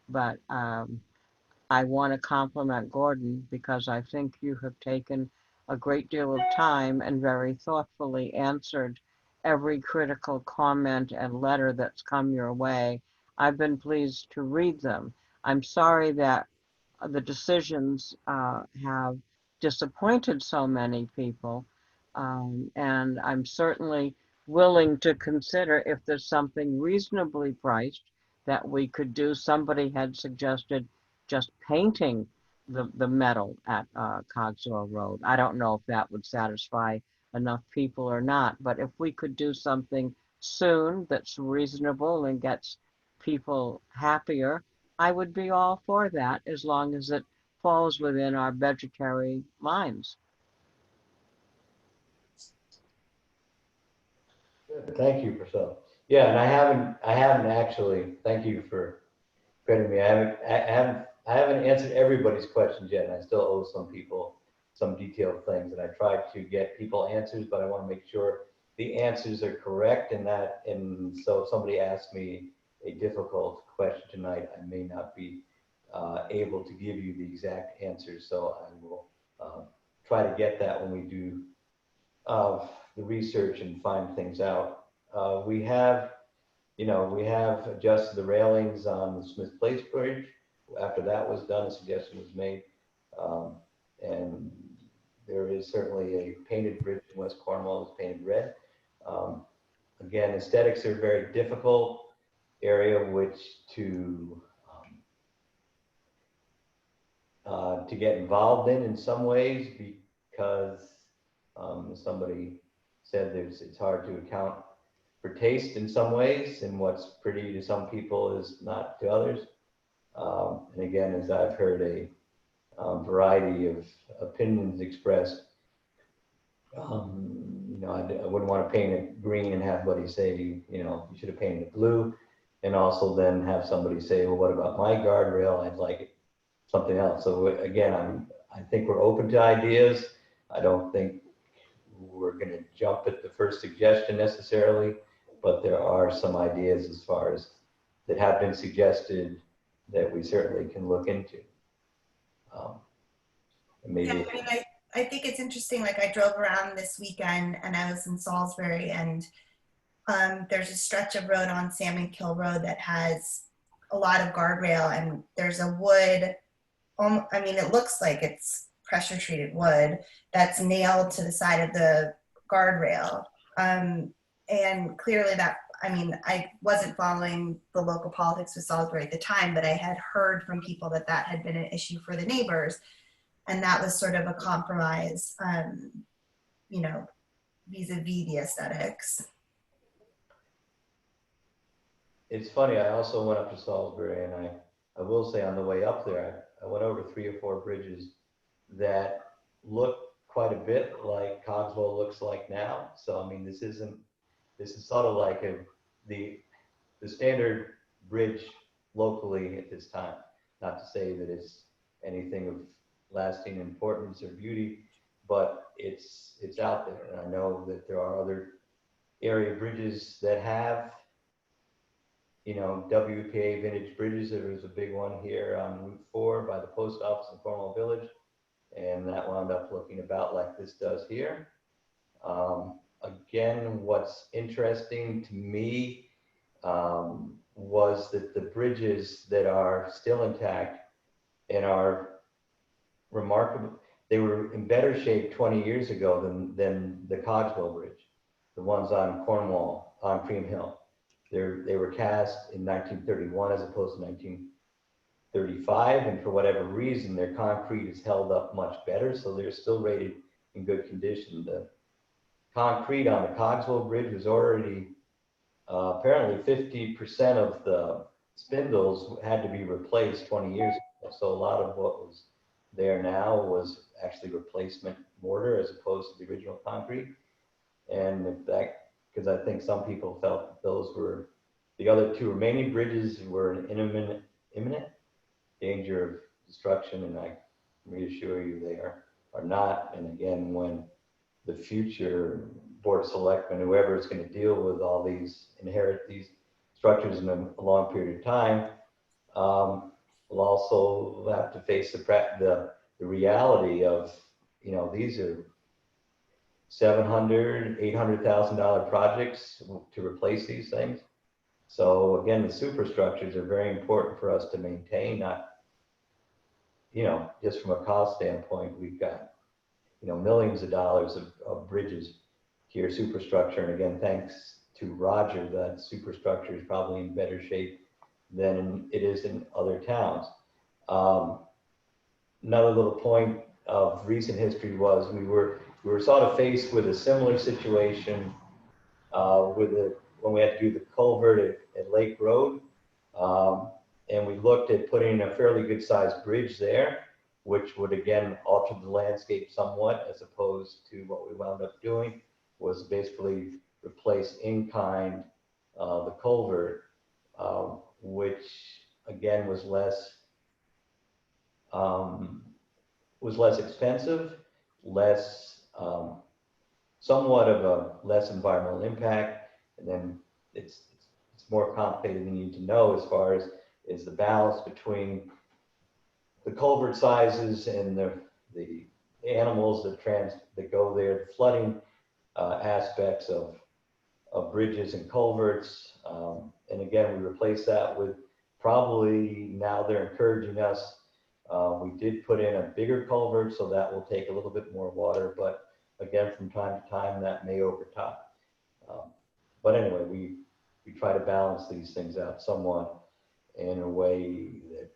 [SPEAKER 6] but I want to compliment Gordon, because I think you have taken a great deal of time and very thoughtfully answered every critical comment and letter that's come your way. I've been pleased to read them. I'm sorry that the decisions have disappointed so many people, and I'm certainly willing to consider if there's something reasonably priced that we could do. Somebody had suggested just painting the metal at Cogswell Road. I don't know if that would satisfy enough people or not, but if we could do something soon that's reasonable and gets people happier, I would be all for that, as long as it falls within our budgetary lines.
[SPEAKER 1] Good. Thank you, Priscilla. Yeah, and I haven't actually, thank you for crediting me. I haven't answered everybody's questions yet, and I still owe some people some detailed things, and I tried to get people answers, but I want to make sure the answers are correct, and so if somebody asks me a difficult question tonight, I may not be able to give you the exact answers, so I will try to get that when we do the research and find things out. We have adjusted the railings on the Smith Place Bridge. After that was done, a suggestion was made, and there is certainly a painted bridge in West Cornwall that's painted red. Again, aesthetics are a very difficult area which to get involved in some ways, because somebody said it's hard to account for taste in some ways, and what's pretty to some people is not to others. And again, as I've heard a variety of opinions expressed, I wouldn't want to paint it green and have somebody say, you should have painted it blue, and also then have somebody say, well, what about my guardrail? I'd like it something else. So again, I think we're open to ideas. I don't think we're going to jump at the first suggestion necessarily, but there are some ideas as far as that have been suggested that we certainly can look into. And maybe.
[SPEAKER 5] Yeah, I mean, I think it's interesting. Like I drove around this weekend and I was in Salisbury, and there's a stretch of road on Salmon Kill Road that has a lot of guardrail, and there's a wood, I mean, it looks like it's pressure treated wood that's nailed to the side of the guardrail. And clearly that, I mean, I wasn't following the local politics with Salisbury at the time, but I had heard from people that that had been an issue for the neighbors. And that was sort of a compromise, you know, vis-a-vis the aesthetics.
[SPEAKER 1] It's funny, I also went up to Salisbury, and I will say on the way up there, I went over 3 or 4 bridges that look quite a bit like Cogswell looks like now. So, I mean, this is sort of like the standard bridge locally at this time. Not to say that it's anything of lasting importance or beauty, but it's out there. And I know that there are other area bridges that have, you know, WPA vintage bridges. There was a big one here on Route 4 by the post office in Cornwall Village, and that wound up looking about like this does here. Again, what's interesting to me was that the bridges that are still intact and are remarkable, they were in better shape 20 years ago than the Cogswell Bridge, the ones on Cornwall, on Cream Hill. They were cast in 1931 as opposed to 1935, and for whatever reason, their concrete is held up much better, so they're still rated in good condition. The concrete on the Cogswell Bridge was already, apparently 50% of the spindles had to be replaced 20 years ago, so a lot of what was there now was actually replacement mortar as opposed to the original concrete. And if that, because I think some people felt that those were, the other 2 remaining bridges were in imminent danger of destruction, and I reassure you they are not. And again, when the future Board of Selectmen, whoever is going to deal with all these, inherit these structures in a long period of time, will also have to face the reality of, you know, these are $700,000, $800,000 projects to replace these things. So again, the superstructures are very important for us to maintain. Not, you know, just from a cost standpoint, we've got, you know, millions of dollars of bridges here, superstructure, and again, thanks to Roger, that superstructure is probably in better shape than it is in other towns. Another little point of recent history was we were sort of faced with a similar situation when we had to do the culvert at Lake Road, and we looked at putting a fairly good sized bridge there, which would again alter the landscape somewhat, as opposed to what we wound up doing was basically replace in kind the culvert, which again was less expensive, somewhat of a less environmental impact, and then it's more complicated than you need to know as far as is the balance between the culvert sizes and the animals that go there, the flooding aspects of bridges and culverts, and again we replace that with probably, now they're encouraging us. We did put in a bigger culvert, so that will take a little bit more water, but again, from time to time, that may overtop. But anyway, we try to balance these things out somewhat in a way that,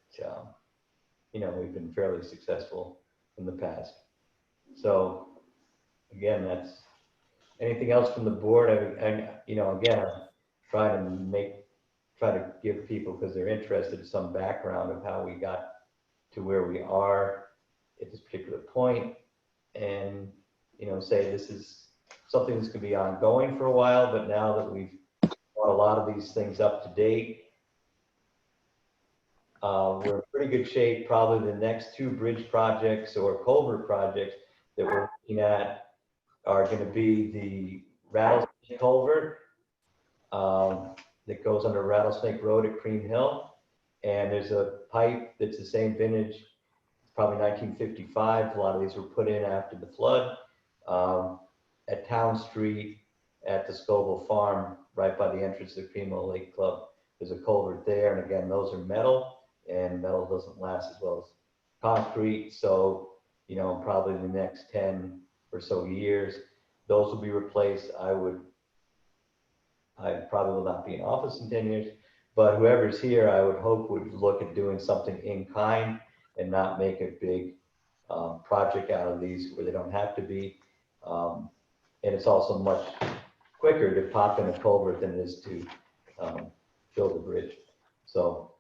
[SPEAKER 1] you know, we've been fairly successful in the past. So again, that's anything else from the board. And you know, again, I'm trying to give people, because they're interested, some background of how we got to where we are at this particular point, and you know, say this is something that's going to be ongoing for a while, but now that we've brought a lot of these things up to date, we're in pretty good shape. Probably the next 2 bridge projects or culvert projects that we're looking at are going to be the Rattlesnake Culvert that goes under Rattlesnake Road at Cream Hill, and there's a pipe that's the same vintage probably 1955. A lot of these were put in after the flood. At Town Street, at the Scoville Farm, right by the entrance to the Primo Lake Club, there's a culvert there. And again, those are metal, and metal doesn't last as well as concrete. So, you know, probably in the next 10 or so years, those will be replaced. I probably will not be in office in 10 years, but whoever's here, I would hope would look at doing something in kind and not make a big project out of these where they don't have to be. And it's also much quicker to pop in a culvert than it is to build a bridge. So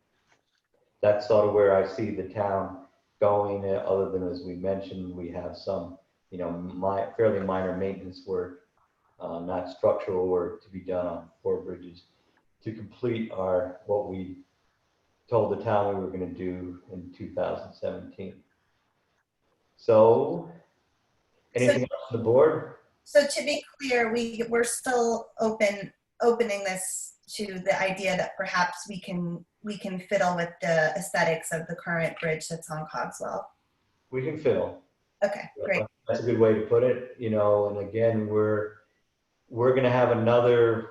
[SPEAKER 1] that's sort of where I see the town going, other than, as we mentioned, we have some, you know, fairly minor maintenance work, not structural work, to be done on 4 bridges to complete what we told the town we were going to do in 2017. So, anything else on the board?
[SPEAKER 5] So to be clear, we're still opening this to the idea that perhaps we can fiddle with the aesthetics of the current bridge that's on Cogswell.
[SPEAKER 1] We can fiddle.
[SPEAKER 5] Okay, great.
[SPEAKER 1] That's a good way to put it, you know. And again, we're going to have another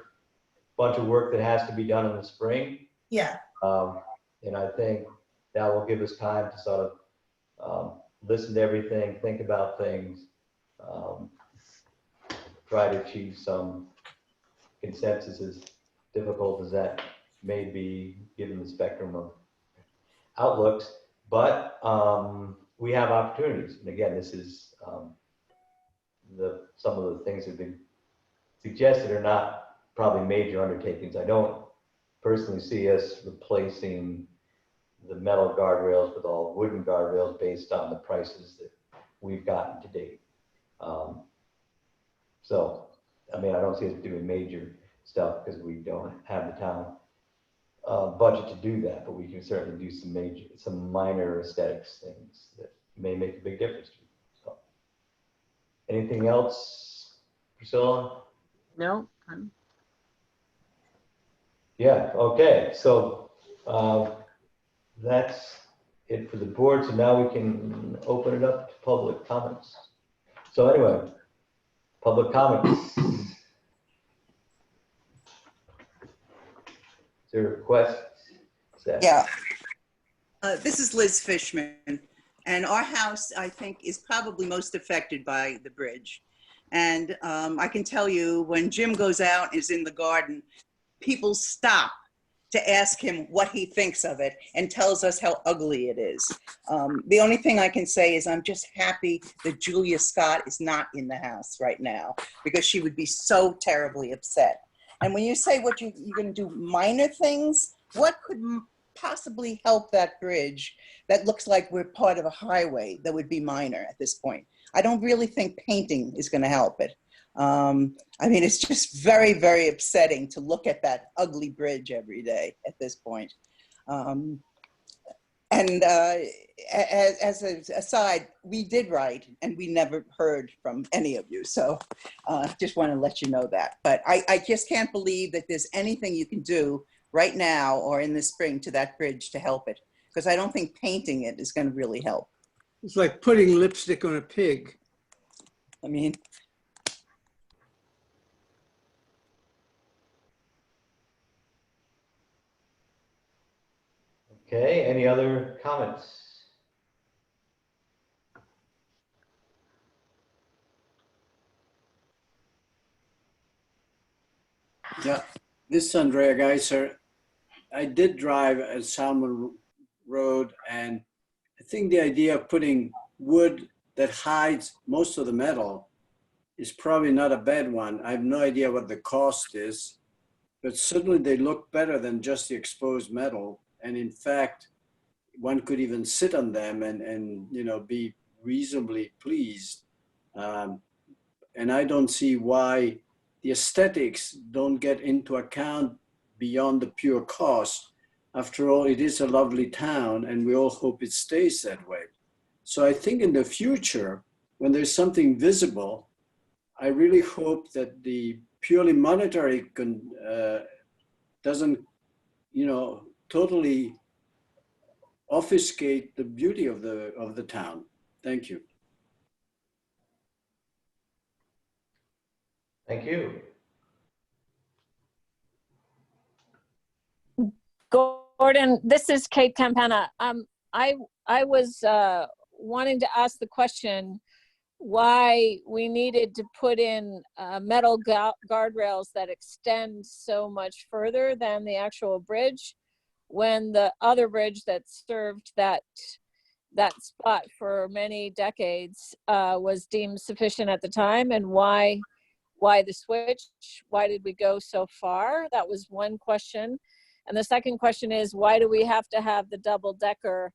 [SPEAKER 1] bunch of work that has to be done in the spring.
[SPEAKER 5] Yeah.
[SPEAKER 1] And I think that will give us time to sort of listen to everything, think about things, try to achieve some consensus, as difficult as that may be given the spectrum of outlooks. But we have opportunities. And again, this is some of the things that have been suggested are not probably major undertakings. I don't personally see us replacing the metal guardrails with all wooden guardrails based on the prices that we've gotten to date. So, I mean, I don't see us doing major stuff because we don't have the town budget to do that, but we can certainly do some minor aesthetics things that may make a big difference to you. So, anything else, Priscilla?
[SPEAKER 6] No.
[SPEAKER 1] Yeah, okay, so that's it for the board. So now we can open it up to public comments. So anyway, public comments. Is there a request?
[SPEAKER 7] Yeah. This is Liz Fishman, and our house, I think, is probably most affected by the bridge. And I can tell you, when Jim goes out, is in the garden, people stop to ask him what he thinks of it and tells us how ugly it is. The only thing I can say is I'm just happy that Julia Scott is not in the house right now, because she would be so terribly upset. And when you say what you're going to do minor things, what could possibly help that bridge that looks like we're part of a highway that would be minor at this point? I don't really think painting is going to help it. I mean, it's just very, very upsetting to look at that ugly bridge every day at this point. And as an aside, we did write and we never heard from any of you. So just want to let you know that. But I just can't believe that there's anything you can do right now or in the spring to that bridge to help it, because I don't think painting it is going to really help.
[SPEAKER 8] It's like putting lipstick on a pig.
[SPEAKER 7] I mean,
[SPEAKER 1] Okay, any other comments?
[SPEAKER 8] Yeah, this is Andrea Geiser. I did drive at Salmon Road, and I think the idea of putting wood that hides most of the metal is probably not a bad one. I have no idea what the cost is, but certainly they look better than just the exposed metal. And in fact, one could even sit on them and you know, be reasonably pleased. And I don't see why the aesthetics don't get into account beyond the pure cost. After all, it is a lovely town and we all hope it stays that way. So I think in the future, when there's something visible, I really hope that the purely monetary doesn't, you know, totally obfuscate the beauty of the town. Thank you.
[SPEAKER 1] Thank you.
[SPEAKER 9] Gordon, this is Kate Campana. I was wanting to ask the question why we needed to put in metal guardrails that extend so much further than the actual bridge, when the other bridge that served that spot for many decades was deemed sufficient at the time, and why the switch? Why did we go so far? That was one question. And the second question is, why do we have to have the double-decker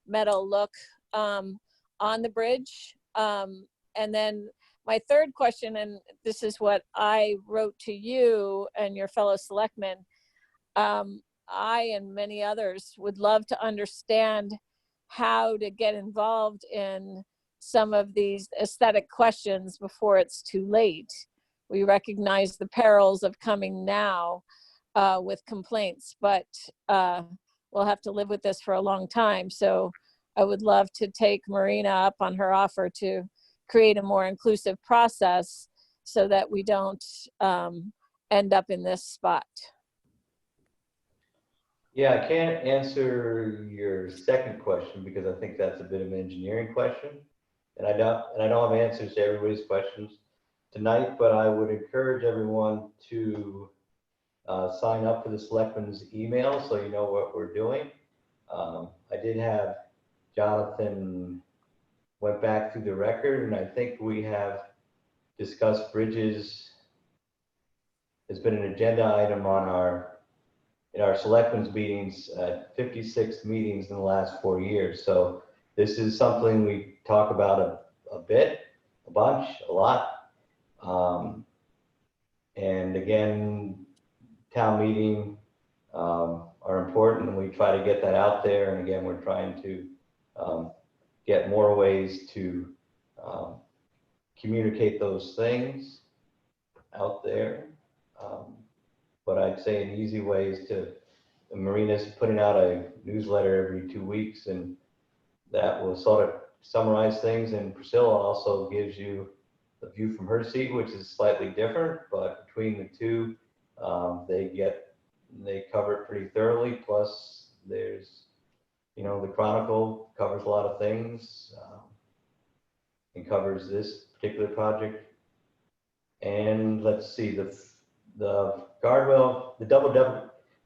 [SPEAKER 9] metal look on the bridge? And then my third question, and this is what I wrote to you and your fellow selectmen, I and many others would love to understand how to get involved in some of these aesthetic questions before it's too late. We recognize the perils of coming now with complaints, but we'll have to live with this for a long time. So I would love to take Marina up on her offer to create a more inclusive process so that we don't end up in this spot.
[SPEAKER 1] Yeah, I can't answer your second question because I think that's a bit of an engineering question. And I don't have answers to everybody's questions tonight, but I would encourage everyone to sign up for the selectmen's email so you know what we're doing. I did have Jonathan went back through the record, and I think we have discussed bridges. It's been an agenda item on in our selectmen's meetings, 56 meetings in the last 4 years. So this is something we talk about a bit, a bunch, a lot. And again, town meeting are important, and we try to get that out there. And again, we're trying to get more ways to communicate those things out there. But I'd say an easy way is Marina's putting out a newsletter every 2 weeks, and that will sort of summarize things. And Priscilla also gives you the view from her seat, which is slightly different, but between the two, they cover it pretty thoroughly. Plus there's, the Chronicle covers a lot of things. It covers this particular project. And let's see, the guardrail, the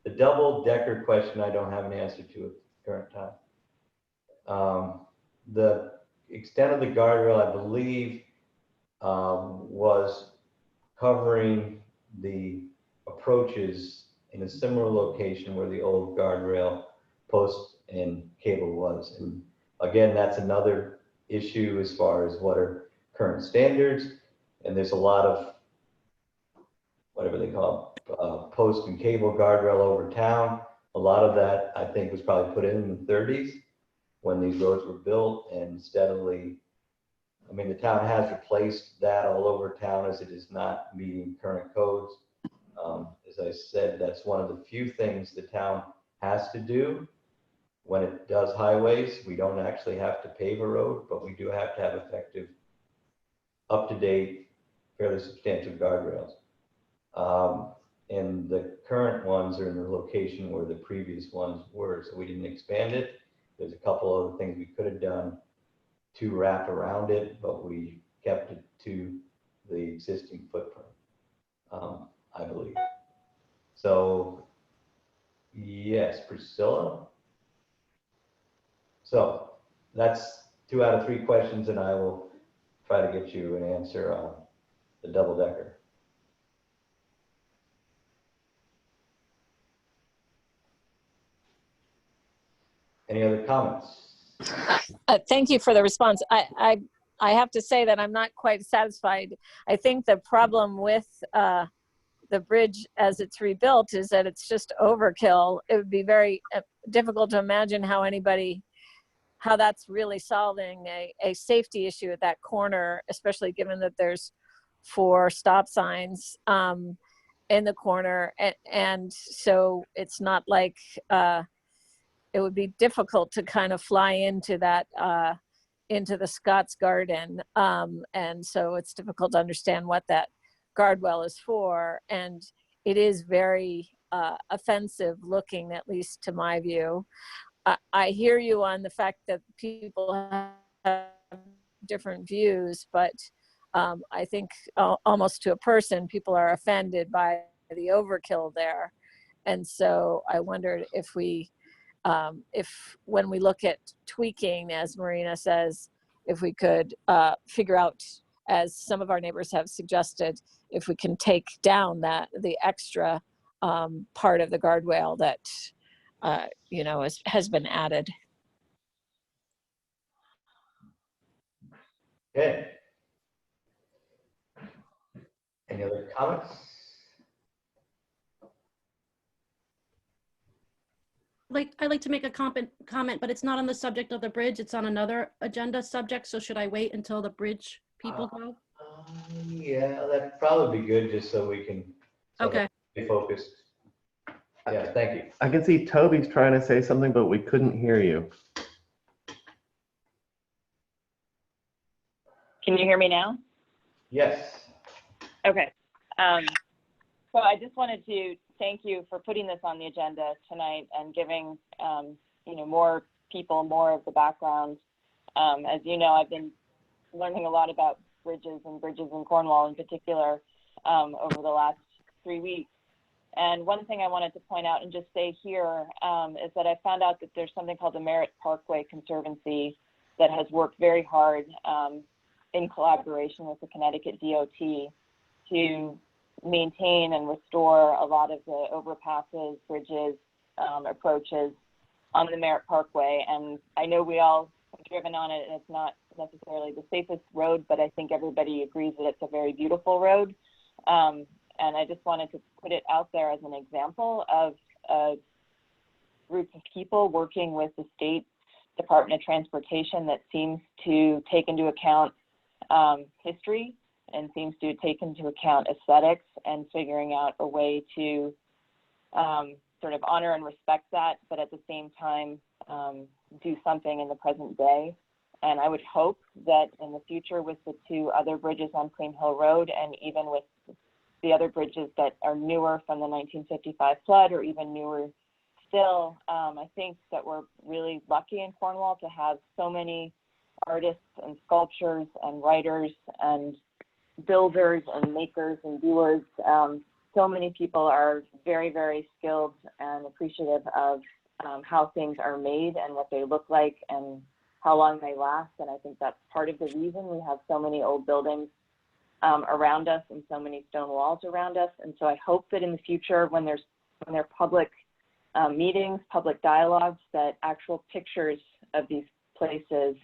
[SPEAKER 1] double-decker question, I don't have an answer to at the current time. The extent of the guardrail, I believe, was covering the approaches in a similar location where the old guardrail post and cable was. And again, that's another issue as far as what are current standards. And there's a lot of whatever they call post and cable guardrail over town. A lot of that, I think, was probably put in the 30s when these roads were built, and steadily, the town has replaced that all over town as it is not meeting current codes. As I said, that's one of the few things the town has to do when it does highways. We don't actually have to pave a road, but we do have to have effective, up-to-date, fairly substantial guardrails. And the current ones are in the location where the previous ones were, so we didn't expand it. There's a couple other things we could have done to wrap around it, but we kept it to the existing footprint, I believe. So, yes, Priscilla. So that's 2 out of 3 questions, and I will try to get you an answer on the double-decker. Any other comments?
[SPEAKER 9] Thank you for the response. I have to say that I'm not quite satisfied. I think the problem with the bridge as it's rebuilt is that it's just overkill. It would be very difficult to imagine how that's really solving a safety issue at that corner, especially given that there's 4 stop signs in the corner. And so it's not like it would be difficult to kind of fly into that, into the Scots Garden. And so it's difficult to understand what that guardrail is for. And it is very offensive looking, at least to my view. I hear you on the fact that people have different views, but I think almost to a person, people are offended by the overkill there. And so I wondered if we, if when we look at tweaking, as Marina says, if we could figure out, as some of our neighbors have suggested, if we can take down the extra part of the guardrail that has been added.
[SPEAKER 1] Okay. Any other comments?
[SPEAKER 4] I'd like to make a comment, but it's not on the subject of the bridge. It's on another agenda subject. So should I wait until the bridge people go?
[SPEAKER 1] Yeah, that'd probably be good, just so we can
[SPEAKER 4] Okay.
[SPEAKER 1] be focused. Yeah, thank you.
[SPEAKER 3] I can see Toby's trying to say something, but we couldn't hear you.
[SPEAKER 10] Can you hear me now?
[SPEAKER 1] Yes.
[SPEAKER 10] Okay. So I just wanted to thank you for putting this on the agenda tonight and giving more people more of the background. As you know, I've been learning a lot about bridges in Cornwall in particular over the last 3 weeks. And one thing I wanted to point out and just say here is that I found out that there's something called the Merritt Parkway Conservancy that has worked very hard in collaboration with the Connecticut DOT to maintain and restore a lot of the overpasses, bridges, approaches on the Merritt Parkway. And I know we all have driven on it, and it's not necessarily the safest road, but I think everybody agrees that it's a very beautiful road. And I just wanted to put it out there as an example of a group of people working with the state Department of Transportation that seems to take into account history and seems to take into account aesthetics and figuring out a way to sort of honor and respect that, but at the same time do something in the present day. And I would hope that in the future, with the 2 other bridges on Cream Hill Road, and even with the other bridges that are newer from the 1955 flood, or even newer still, I think that we're really lucky in Cornwall to have so many artists and sculptors and writers and builders and makers and doers. So many people are very, very skilled and appreciative of how things are made and what they look like and how long they last. And I think that's part of the reason we have so many old buildings around us and so many stone walls around us. And so I hope that in the future, when there are public meetings, public dialogues, that actual pictures of these places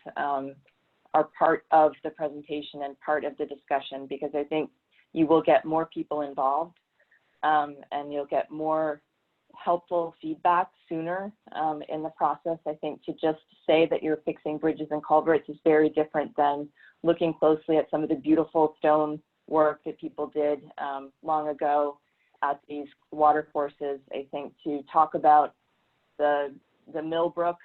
[SPEAKER 10] are part of the presentation and part of the discussion, because I think you will get more people involved and you'll get more helpful feedback sooner in the process. I think to just say that you're fixing bridges and culverts is very different than looking closely at some of the beautiful stone work that people did long ago at these water courses. I think to talk about the Millbrook,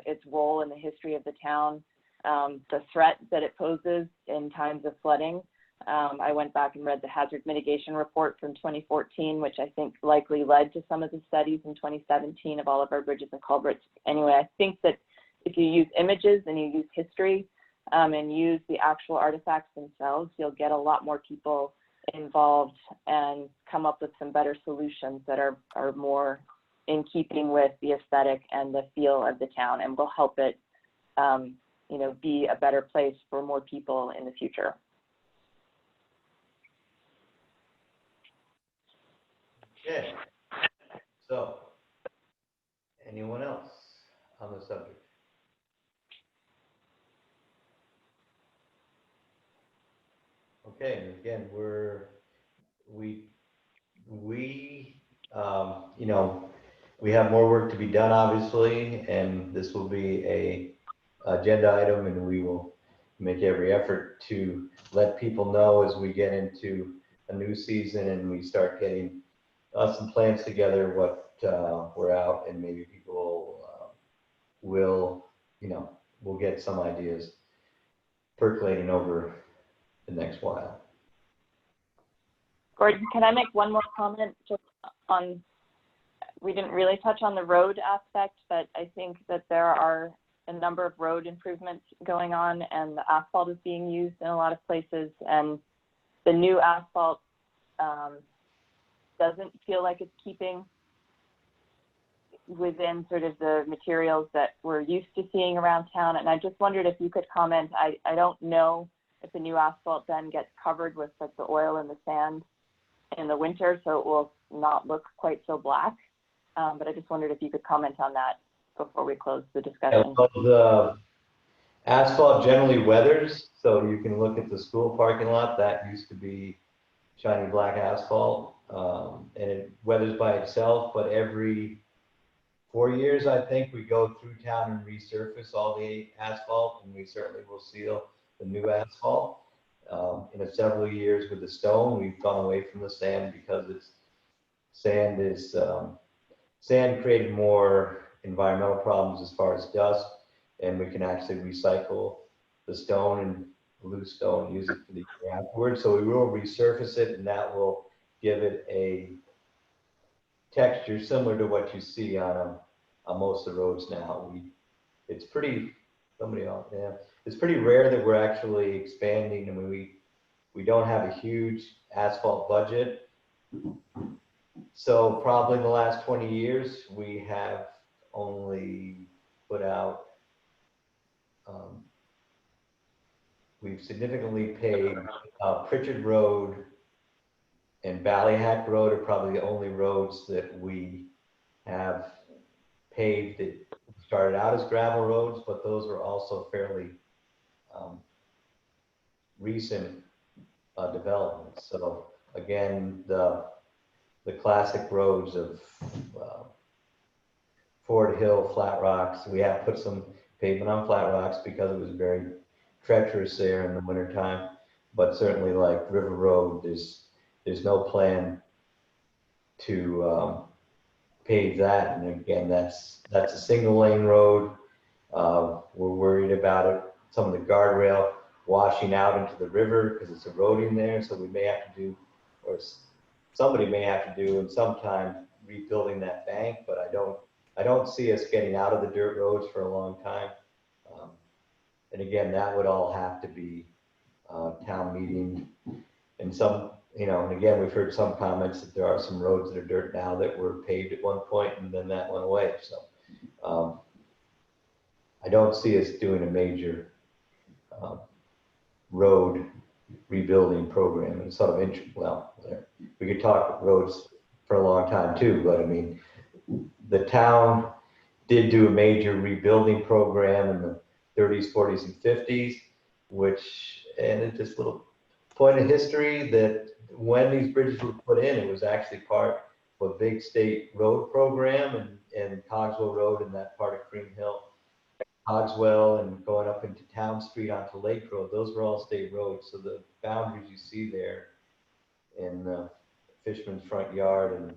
[SPEAKER 10] its role in the history of the town, the threat that it poses in times of flooding. I went back and read the hazard mitigation report from 2014, which I think likely led to some of the studies in 2017 of all of our bridges and culverts. Anyway, I think that if you use images and you use history and use the actual artifacts themselves, you'll get a lot more people involved and come up with some better solutions that are more in keeping with the aesthetic and the feel of the town, and will help it be a better place for more people in the future.
[SPEAKER 1] Okay. So, anyone else on the subject? Okay, and again, we have more work to be done, obviously, and this will be a agenda item, and we will make every effort to let people know as we get into a new season and we start getting some plans together, what we're out, and maybe people will we'll get some ideas percolating over the next while.
[SPEAKER 10] Gordon, can I make one more comment just on, we didn't really touch on the road aspect, but I think that there are a number of road improvements going on, and the asphalt is being used in a lot of places, and the new asphalt doesn't feel like it's keeping within sort of the materials that we're used to seeing around town. And I just wondered if you could comment. I don't know if the new asphalt then gets covered with like the oil and the sand in the winter, so it will not look quite so black. But I just wondered if you could comment on that before we close the discussion.
[SPEAKER 1] Well, the asphalt generally weathers, so you can look at the school parking lot. That used to be shiny black asphalt, and it weathers by itself, but every 4 years, I think, we go through town and resurface all the asphalt, and we certainly will seal the new asphalt. In several years with the stone, we've gone away from the sand because sand created more environmental problems as far as dust, and we can actually recycle the stone and loose stone, use it for the year afterwards. So we will resurface it, and that will give it a texture similar to what you see on most of the roads now. It's pretty rare that we're actually expanding. I mean, we don't have a huge asphalt budget, so probably in the last 20 years we have only put out. We've significantly paid Pritchard Road and Ballyhack Road are probably the only roads that we have paved that started out as gravel roads, but those were also fairly recent developments. So again, the classic roads of Ford Hill, Flat Rocks, we have put some pavement on Flat Rocks because it was very treacherous there in the wintertime, but certainly like River Road, there's no plan to pave that. And again, that's a single lane road. We're worried about it, some of the guardrail washing out into the river because it's eroding there. So we may have to do, or somebody may have to do in some time, rebuilding that bank, but I don't see us getting out of the dirt roads for a long time. And again, that would all have to be town meeting and some, and again, we've heard some comments that there are some roads that are dirt now that were paved at one point and then that went away. So I don't see us doing a major road rebuilding program. And sort of we could talk roads for a long time too, but I mean, the town did do a major rebuilding program in the 30s, 40s, and 50s, and it's this little point of history that when these bridges were put in, it was actually part of a big state road program, and Cogswell Road and that part of Cream Hill, Cogswell, and going up into Town Street onto Lake Road, those were all state roads. So the boundaries you see there in the Fisherman's Front Yard and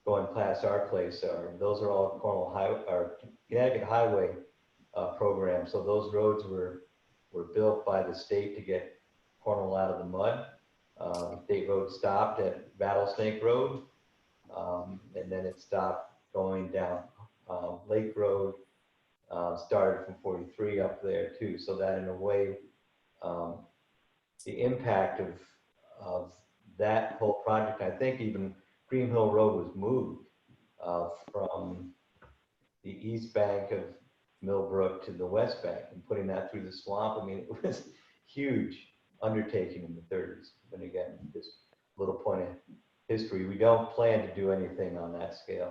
[SPEAKER 1] going past our place those are all Cornwall or Connecticut Highway program. So those roads were built by the state to get Cornwall out of the mud. State road stopped at Rattlesnake Road, and then it stopped going down Lake Road, started from 43 up there too. So that in a way, the impact of that whole project, I think even Cream Hill Road was moved from the east bank of Millbrook to the west bank and putting that through the swamp. I mean, it was huge undertaking in the 30s. But again, just a little point of history. We don't plan to do anything on that scale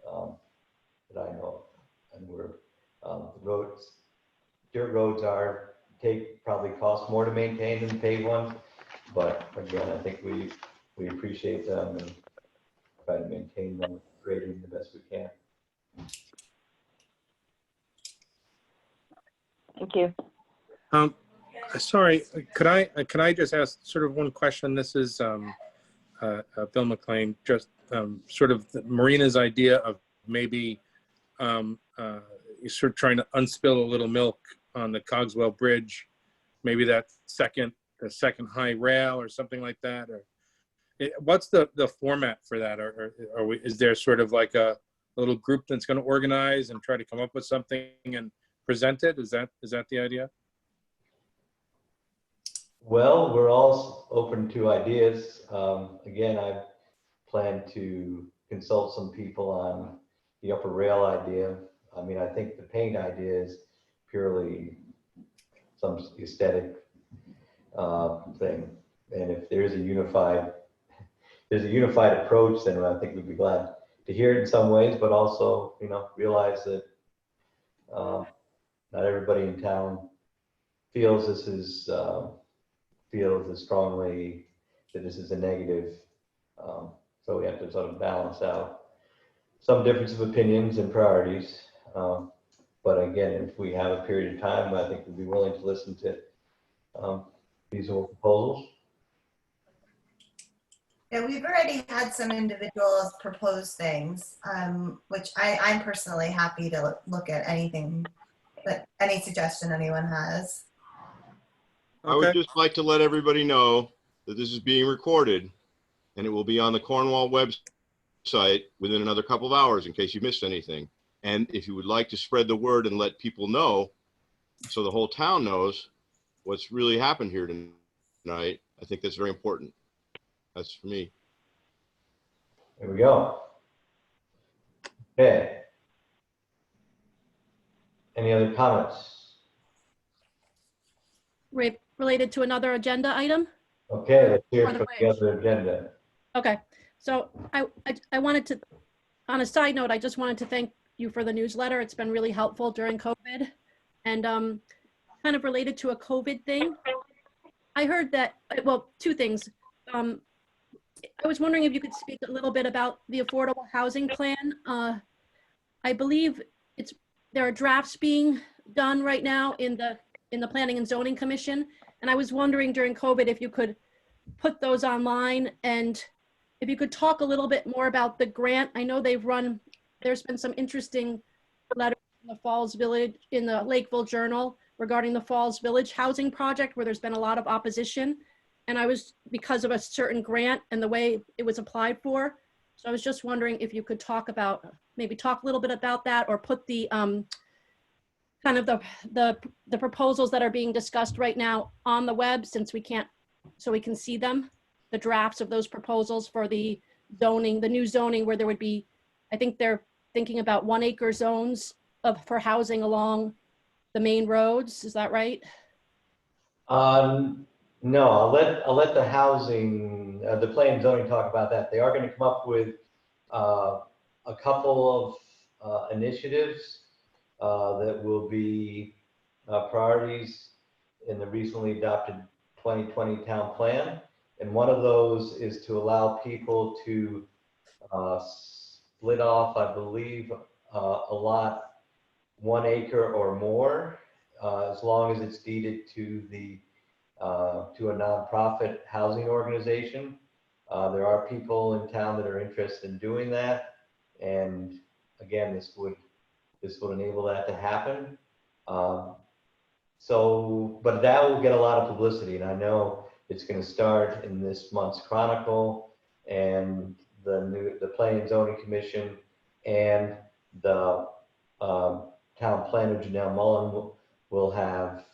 [SPEAKER 1] that I know of. And we're dirt roads probably cost more to maintain than paved ones. But again, I think we appreciate them and try to maintain them, grading the best we can.
[SPEAKER 10] Thank you.
[SPEAKER 11] Sorry, could I just ask sort of one question? This is Bill McLean, just sort of Marina's idea of maybe you're sort of trying to unspill a little milk on the Cogswell Bridge, maybe the second high rail or something like that, or what's the format for that? Or is there sort of like a little group that's going to organize and try to come up with something and present it? Is that the idea?
[SPEAKER 1] Well, we're all open to ideas. Again, I plan to consult some people on the upper rail idea. I mean, I think the paint idea is purely some aesthetic thing. And if there's a unified approach, then I think we'd be glad to hear it in some ways, but also, realize that not everybody in town feels feels as strongly that this is a negative. So we have to sort of balance out some difference of opinions and priorities. But again, if we have a period of time, I think we'd be willing to listen to reasonable proposals.
[SPEAKER 5] Yeah, we've already had some individuals propose things, which I'm personally happy to look at anything, any suggestion anyone has.
[SPEAKER 11] Okay.
[SPEAKER 12] I would just like to let everybody know that this is being recorded and it will be on the Cornwall website within another couple of hours in case you missed anything. And if you would like to spread the word and let people know so the whole town knows what's really happened here tonight, I think that's very important. That's for me.
[SPEAKER 1] There we go. Okay. Any other comments?
[SPEAKER 4] Related to another agenda item?
[SPEAKER 1] Okay, let's hear
[SPEAKER 4] For the
[SPEAKER 1] from the
[SPEAKER 4] bridge.
[SPEAKER 1] other agenda.
[SPEAKER 4] Okay, so I wanted to, on a side note, I just wanted to thank you for the newsletter. It's been really helpful during COVID. And kind of related to a COVID thing, I heard that, well, two things. I was wondering if you could speak a little bit about the affordable housing plan. I believe there are drafts being done right now in the Planning and Zoning Commission. And I was wondering during COVID if you could put those online and if you could talk a little bit more about the grant. I know there's been some interesting letters in the Falls Village, in the Lakeville Journal regarding the Falls Village housing project where there's been a lot of opposition. And because of a certain grant and the way it was applied for. So I was just wondering if you could maybe talk a little bit about that, or put the kind of the proposals that are being discussed right now on the web, since so we can see them, the drafts of those proposals for the zoning, the new zoning, where there would be, I think they're thinking about 1 acre zones for housing along the main roads. Is that right?
[SPEAKER 1] No, I'll let the housing, the planning and zoning talk about that. They are going to come up with a couple of initiatives that will be priorities in the recently adopted 2020 town plan. And one of those is to allow people to split off, I believe, a lot 1 acre or more, as long as it's deeded to a nonprofit housing organization. There are people in town that are interested in doing that, and again, this would enable that to happen. But that will get a lot of publicity, and I know it's going to start in this month's Chronicle, and the Planning and Zoning Commission and the town planner Janelle Mullen will have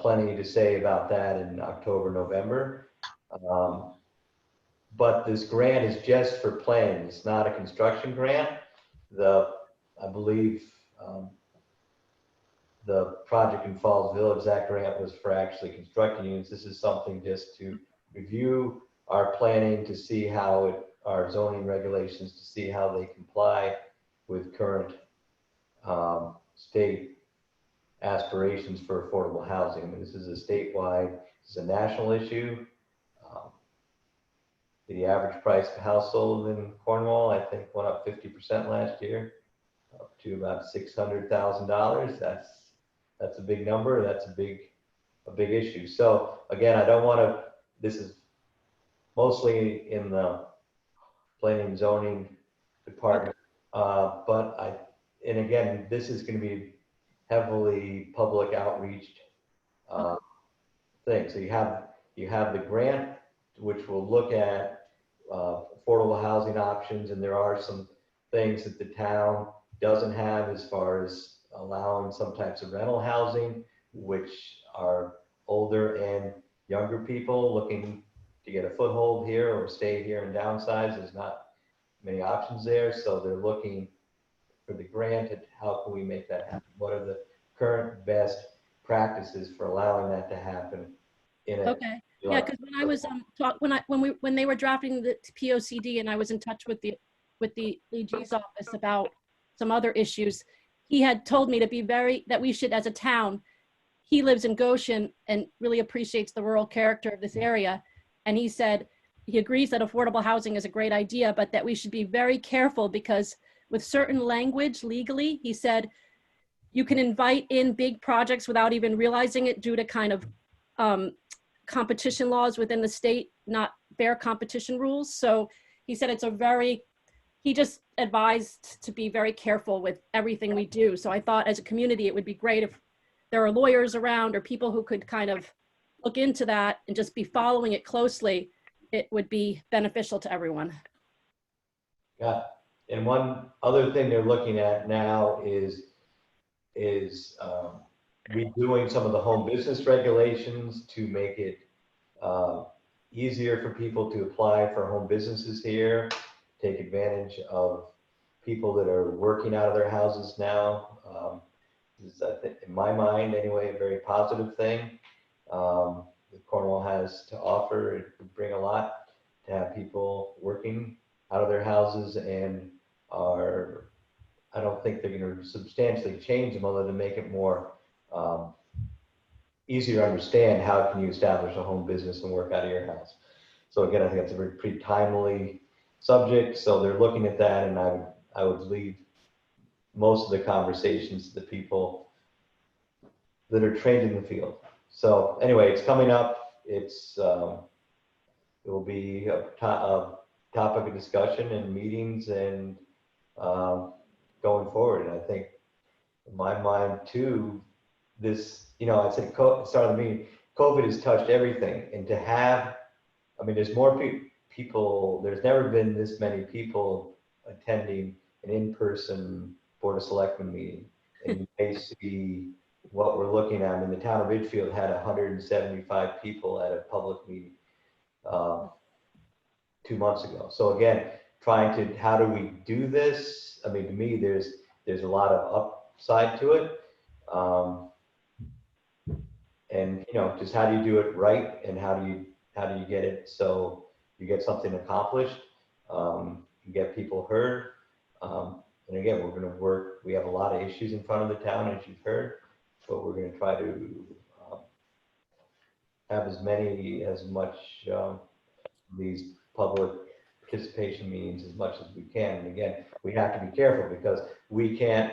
[SPEAKER 1] plenty to say about that in October, November. But this grant is just for planning. It's not a construction grant. I believe the project in Falls Village, that grant was for actually constructing units. This is something just to review our planning, to see how our zoning regulations, to see how they comply with current state aspirations for affordable housing. I mean, this is a statewide, this is a national issue. The average price of a house sold in Cornwall, I think, went up 50% last year, up to about $600,000. That's a big number. That's a big issue. So again, I don't want to. This is mostly in the planning and zoning department And again, this is going to be heavily public outreach thing. So you have the grant, which will look at affordable housing options, and there are some things that the town doesn't have as far as allowing some types of rental housing, which are older and younger people looking to get a foothold here or stay here and downsize. There's not many options there, so they're looking for the grant and how can we make that happen? What are the current best practices for allowing that to happen in a
[SPEAKER 4] Okay. Yeah, because when I was when they were drafting the POCD and I was in touch with the AG's office about some other issues, he had told me to be that we should, as a town, he lives in Goshen and really appreciates the rural character of this area. And he said he agrees that affordable housing is a great idea, but that we should be very careful because with certain language legally, he said, you can invite in big projects without even realizing it due to kind of competition laws within the state, not fair competition rules. So he said he just advised to be very careful with everything we do. So I thought as a community, it would be great if there are lawyers around or people who could kind of look into that and just be following it closely. It would be beneficial to everyone.
[SPEAKER 1] Yeah. And one other thing they're looking at now is redoing some of the home business regulations to make it easier for people to apply for home businesses here, take advantage of people that are working out of their houses now. Is, I think, in my mind anyway, a very positive thing that Cornwall has to offer. It would bring a lot to have people working out of their houses and I don't think they're going to substantially change them other than make it more easier to understand how can you establish a home business and work out of your house. So again, I think that's a pretty timely subject. So they're looking at that, and I would leave most of the conversations to the people that are trained in the field. So anyway, it's coming up. It will be a topic of discussion and meetings and going forward. And I think in my mind too, this, I said, start of the meeting, COVID has touched everything. And to have, there's more people, there's never been this many people attending an in-person Board of Selectmen meeting. And you may see what we're looking at. The town of Ridgefield had 175 people at a public meeting 2 months ago. So again, how do we do this? To me, there's a lot of upside to it. And just how do you do it right, and how do you get it so you get something accomplished, you get people heard, and again, we're going to work. We have a lot of issues in front of the town, as you've heard, but we're going to try to have as much these public participation meetings as much as we can. And again, we have to be careful because we can't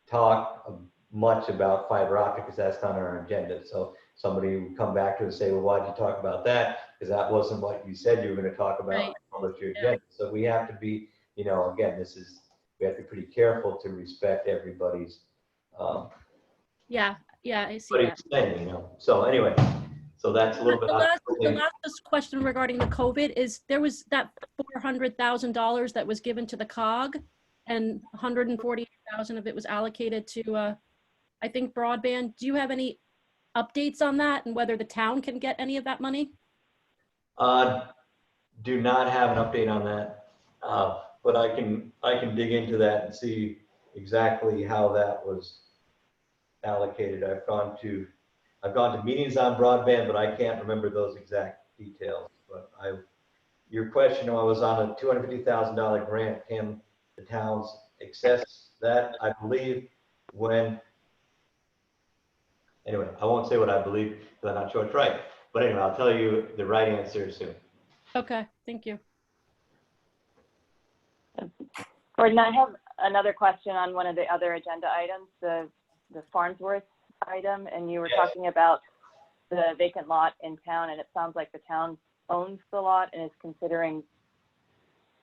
[SPEAKER 1] talk much about fiber optic because that's not on our agenda. So somebody would come back to us and say, well, why'd you talk about that? Because that wasn't what you said you were going to talk about.
[SPEAKER 4] Right.
[SPEAKER 1] Publish your agenda. So we have to be, again, we have to be pretty careful to respect everybody's
[SPEAKER 4] Yeah, I see that.
[SPEAKER 1] saying, So anyway, so that's a little bit.
[SPEAKER 4] The last question regarding the COVID is there was that $400,000 that was given to the COG, and 148,000 of it was allocated to, I think, broadband. Do you have any updates on that and whether the town can get any of that money?
[SPEAKER 1] Do not have an update on that, but I can dig into that and see exactly how that was allocated. I've gone to meetings on broadband, but I can't remember those exact details. But your question, I was on a $250,000 grant. Can the towns access that? I believe anyway, I won't say what I believe because I'm not sure it's right. But anyway, I'll tell you the right answer soon.
[SPEAKER 4] Okay, thank you.
[SPEAKER 10] Gordon, I have another question on one of the other agenda items, the Farnsworth item, and you were talking about the vacant lot in town, and it sounds like the town owns the lot and is considering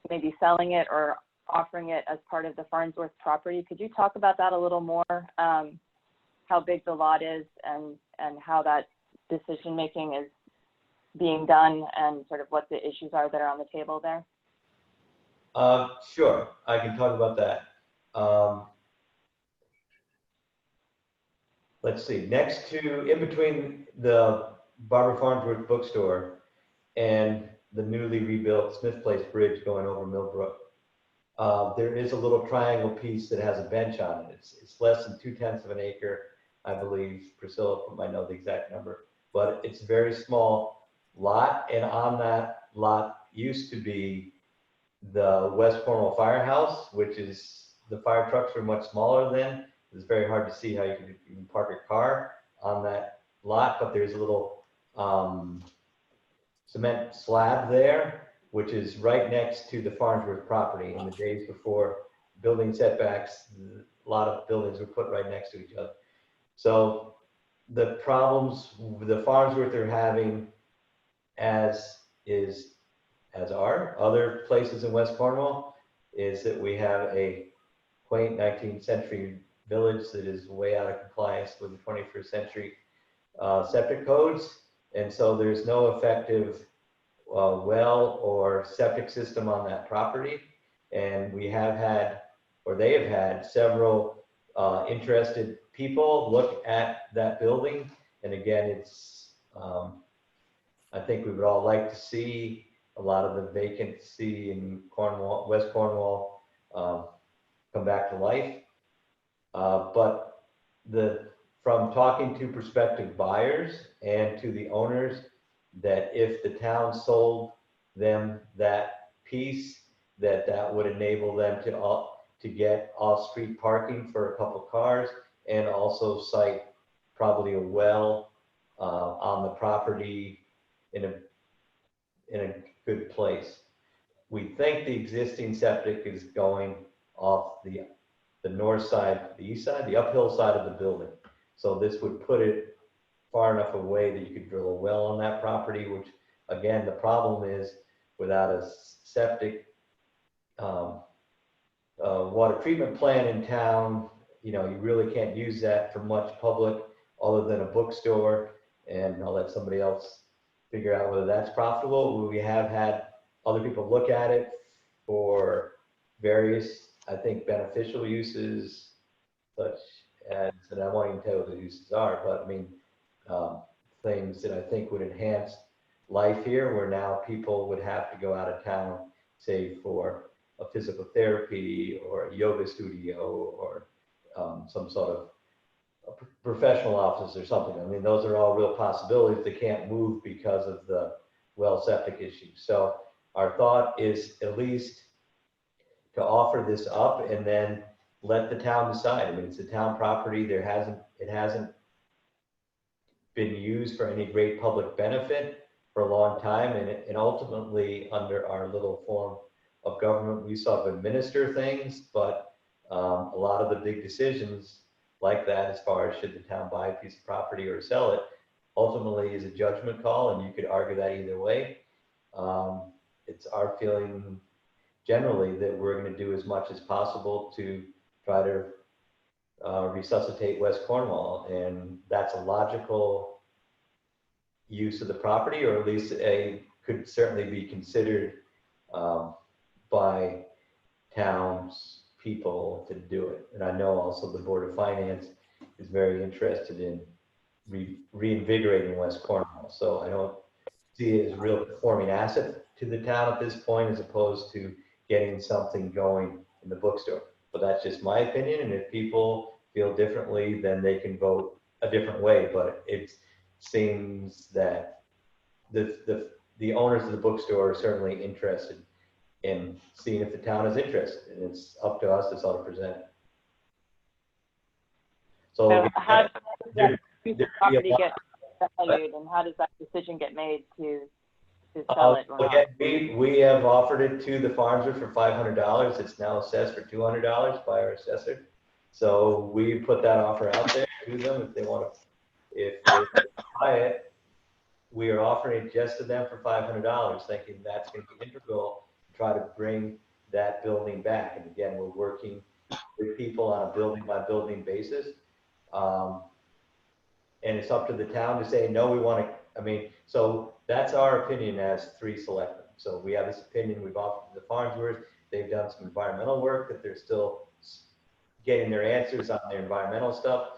[SPEAKER 10] maybe selling it or offering it as part of the Farnsworth property. Could you talk about that a little more? How big the lot is and how that decision making is being done and sort of what the issues are that are on the table there?
[SPEAKER 1] Sure, I can talk about that. Let's see, in between the Barbara Farnsworth bookstore and the newly rebuilt Smith Place Bridge going over Millbrook, there is a little triangle piece that has a bench on it. It's less than 2/10 of an acre, I believe. Priscilla might know the exact number, but it's a very small lot. And on that lot used to be the West Cornwall Firehouse, which is, the fire trucks were much smaller then. It's very hard to see how you could even park a car on that lot, but there's a little cement slab there, which is right next to the Farnsworth property. In the days before building setbacks, a lot of buildings were put right next to each other. So the problems the Farnsworth are having, as are other places in West Cornwall, is that we have a quaint 19th century village that is way out of compliance with the 21st century septic codes. And so there's no effective well or septic system on that property. And we have had, or they have had, several interested people look at that building. And again, it's, I think we would all like to see a lot of the vacancy in Cornwall, West Cornwall, come back to life. But from talking to prospective buyers and to the owners, that if the town sold them that piece, that would enable them to get off-street parking for a couple cars, and also site probably a well on the property in a good place. We think the existing septic is going off the north side, the east side, the uphill side of the building. So this would put it far enough away that you could drill a well on that property, which again, the problem is without a septic water treatment plant in town, you really can't use that for much public other than a bookstore. And I'll let somebody else figure out whether that's profitable. We have had other people look at it for various, I think, beneficial uses, such as, and I won't even tell you what the uses are, but I mean, things that I think would enhance life here, where now people would have to go out of town, say for a physical therapy or a yoga studio or some sort of a professional office or something. I mean, those are all real possibilities. They can't move because of the well septic issue. So our thought is at least to offer this up and then let the town decide. I mean, it's a town property. It hasn't been used for any great public benefit for a long time. And ultimately, under our little form of government, we sort of administer things, but a lot of the big decisions like that, as far as should the town buy a piece of property or sell it, ultimately is a judgment call, and you could argue that either way. It's our feeling generally that we're going to do as much as possible to try to resuscitate West Cornwall, and that's a logical use of the property, or at least could certainly be considered by towns people to do it. And I know also the Board of Finance is very interested in reinvigorating West Cornwall. So I don't see it as a real performing asset to the town at this point, as opposed to getting something going in the bookstore. But that's just my opinion. And if people feel differently, then they can vote a different way. But it seems that the owners of the bookstore are certainly interested in seeing if the town is interested, and it's up to us to sort of present it. So
[SPEAKER 10] how does that piece of property get valued, and how does that decision get made to sell it or not?
[SPEAKER 1] Again, we have offered it to the Farnsworth for $500. It's now assessed for $200 by our assessor. So we put that offer out there to them if they want to, if they buy it. We are offering it just to them for $500, thinking that's going to be integral to try to bring that building back. And again, we're working with people on a building by building basis. And it's up to the town to say, no, we want to, I mean, so that's our opinion as 3 selectmen. So we have this opinion, we've offered to the Farnsworth, they've done some environmental work, that they're still getting their answers on their environmental stuff.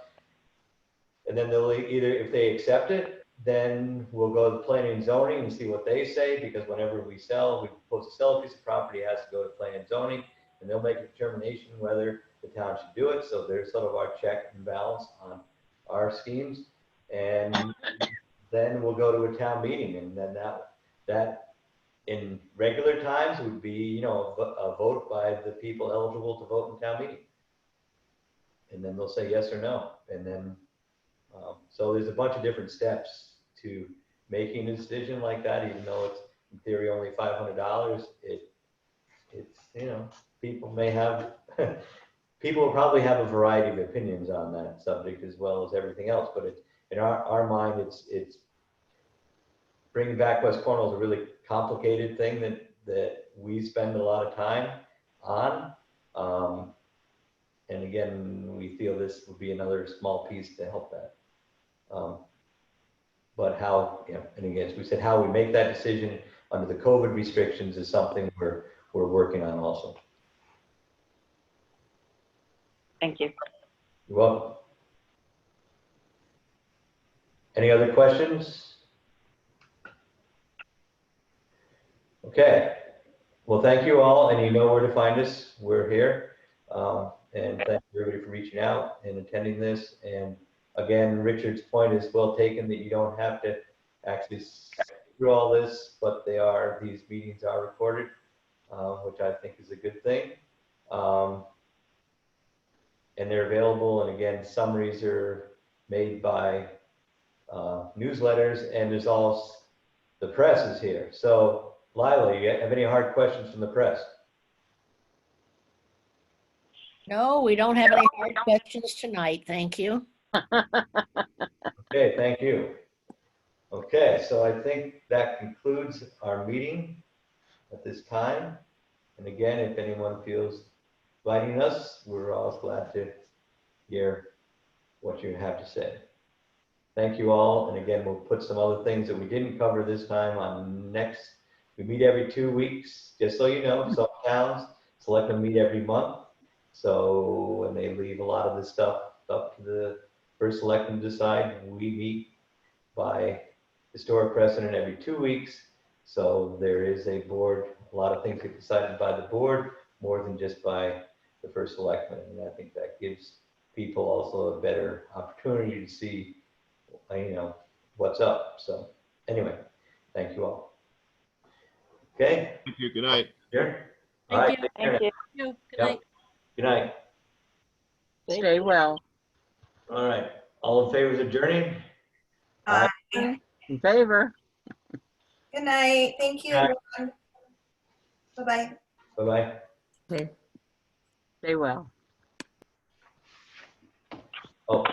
[SPEAKER 1] And then they'll either, if they accept it, then we'll go to planning and zoning and see what they say, because whenever we supposed to sell a piece of property, it has to go to planning and zoning, and they'll make a determination whether the town should do it. So there's sort of our check and balance on our schemes. And then we'll go to a town meeting, and then that in regular times would be, you know, a vote by the people eligible to vote in town meeting. And then they'll say yes or no. And then, so there's a bunch of different steps to making a decision like that, even though it's in theory only $500. It's, you know, people may have, people will probably have a variety of opinions on that subject as well as everything else, but it's, in our mind, it's bringing back West Cornwall is a really complicated thing that we spend a lot of time on. And again, we feel this would be another small piece to help that. But how, you know, and again, as we said, how we make that decision under the COVID restrictions is something we're working on also.
[SPEAKER 10] Thank you.
[SPEAKER 1] You're welcome. Any other questions? Okay. Well, thank you all, and you know where to find us. We're here. And thank you everybody for reaching out and attending this. And again, Richard's point is well taken, that you don't have to actually through all this, but these meetings are recorded, which I think is a good thing. And they're available. And again, summaries are made by newsletters, and there's all the press is here. So Lila, you have any hard questions from the press?
[SPEAKER 13] No, we don't have any hard questions tonight. Thank you.
[SPEAKER 1] Okay, thank you. Okay, so I think that concludes our meeting at this time. And again, if anyone feels inviting us, we're always glad to hear what you have to say. Thank you all. And again, we'll put some other things that we didn't cover this time on next. We meet every 2 weeks, just so you know. Some towns select them meet every month. So when they leave a lot of this stuff up to the first selectman to decide, we meet by historic precedent every 2 weeks. So there is a board, a lot of things get decided by the board more than just by the first selectman. And I think that gives people also a better opportunity to see, you know, what's up. So anyway, thank you all. Okay.
[SPEAKER 12] Thank you. Good night.
[SPEAKER 1] Sure. All
[SPEAKER 4] Thank
[SPEAKER 1] right.
[SPEAKER 4] you.
[SPEAKER 10] Thank you.
[SPEAKER 4] Good
[SPEAKER 1] Yep.
[SPEAKER 4] night.
[SPEAKER 1] Good night.
[SPEAKER 6] Stay well.
[SPEAKER 1] All right. All in favor of adjourning?
[SPEAKER 5] Bye.
[SPEAKER 6] In favor.
[SPEAKER 5] Good night. Thank you,
[SPEAKER 1] Good night.
[SPEAKER 5] everyone. Bye-bye.
[SPEAKER 1] Bye-bye.
[SPEAKER 6] Stay well.
[SPEAKER 1] Oh.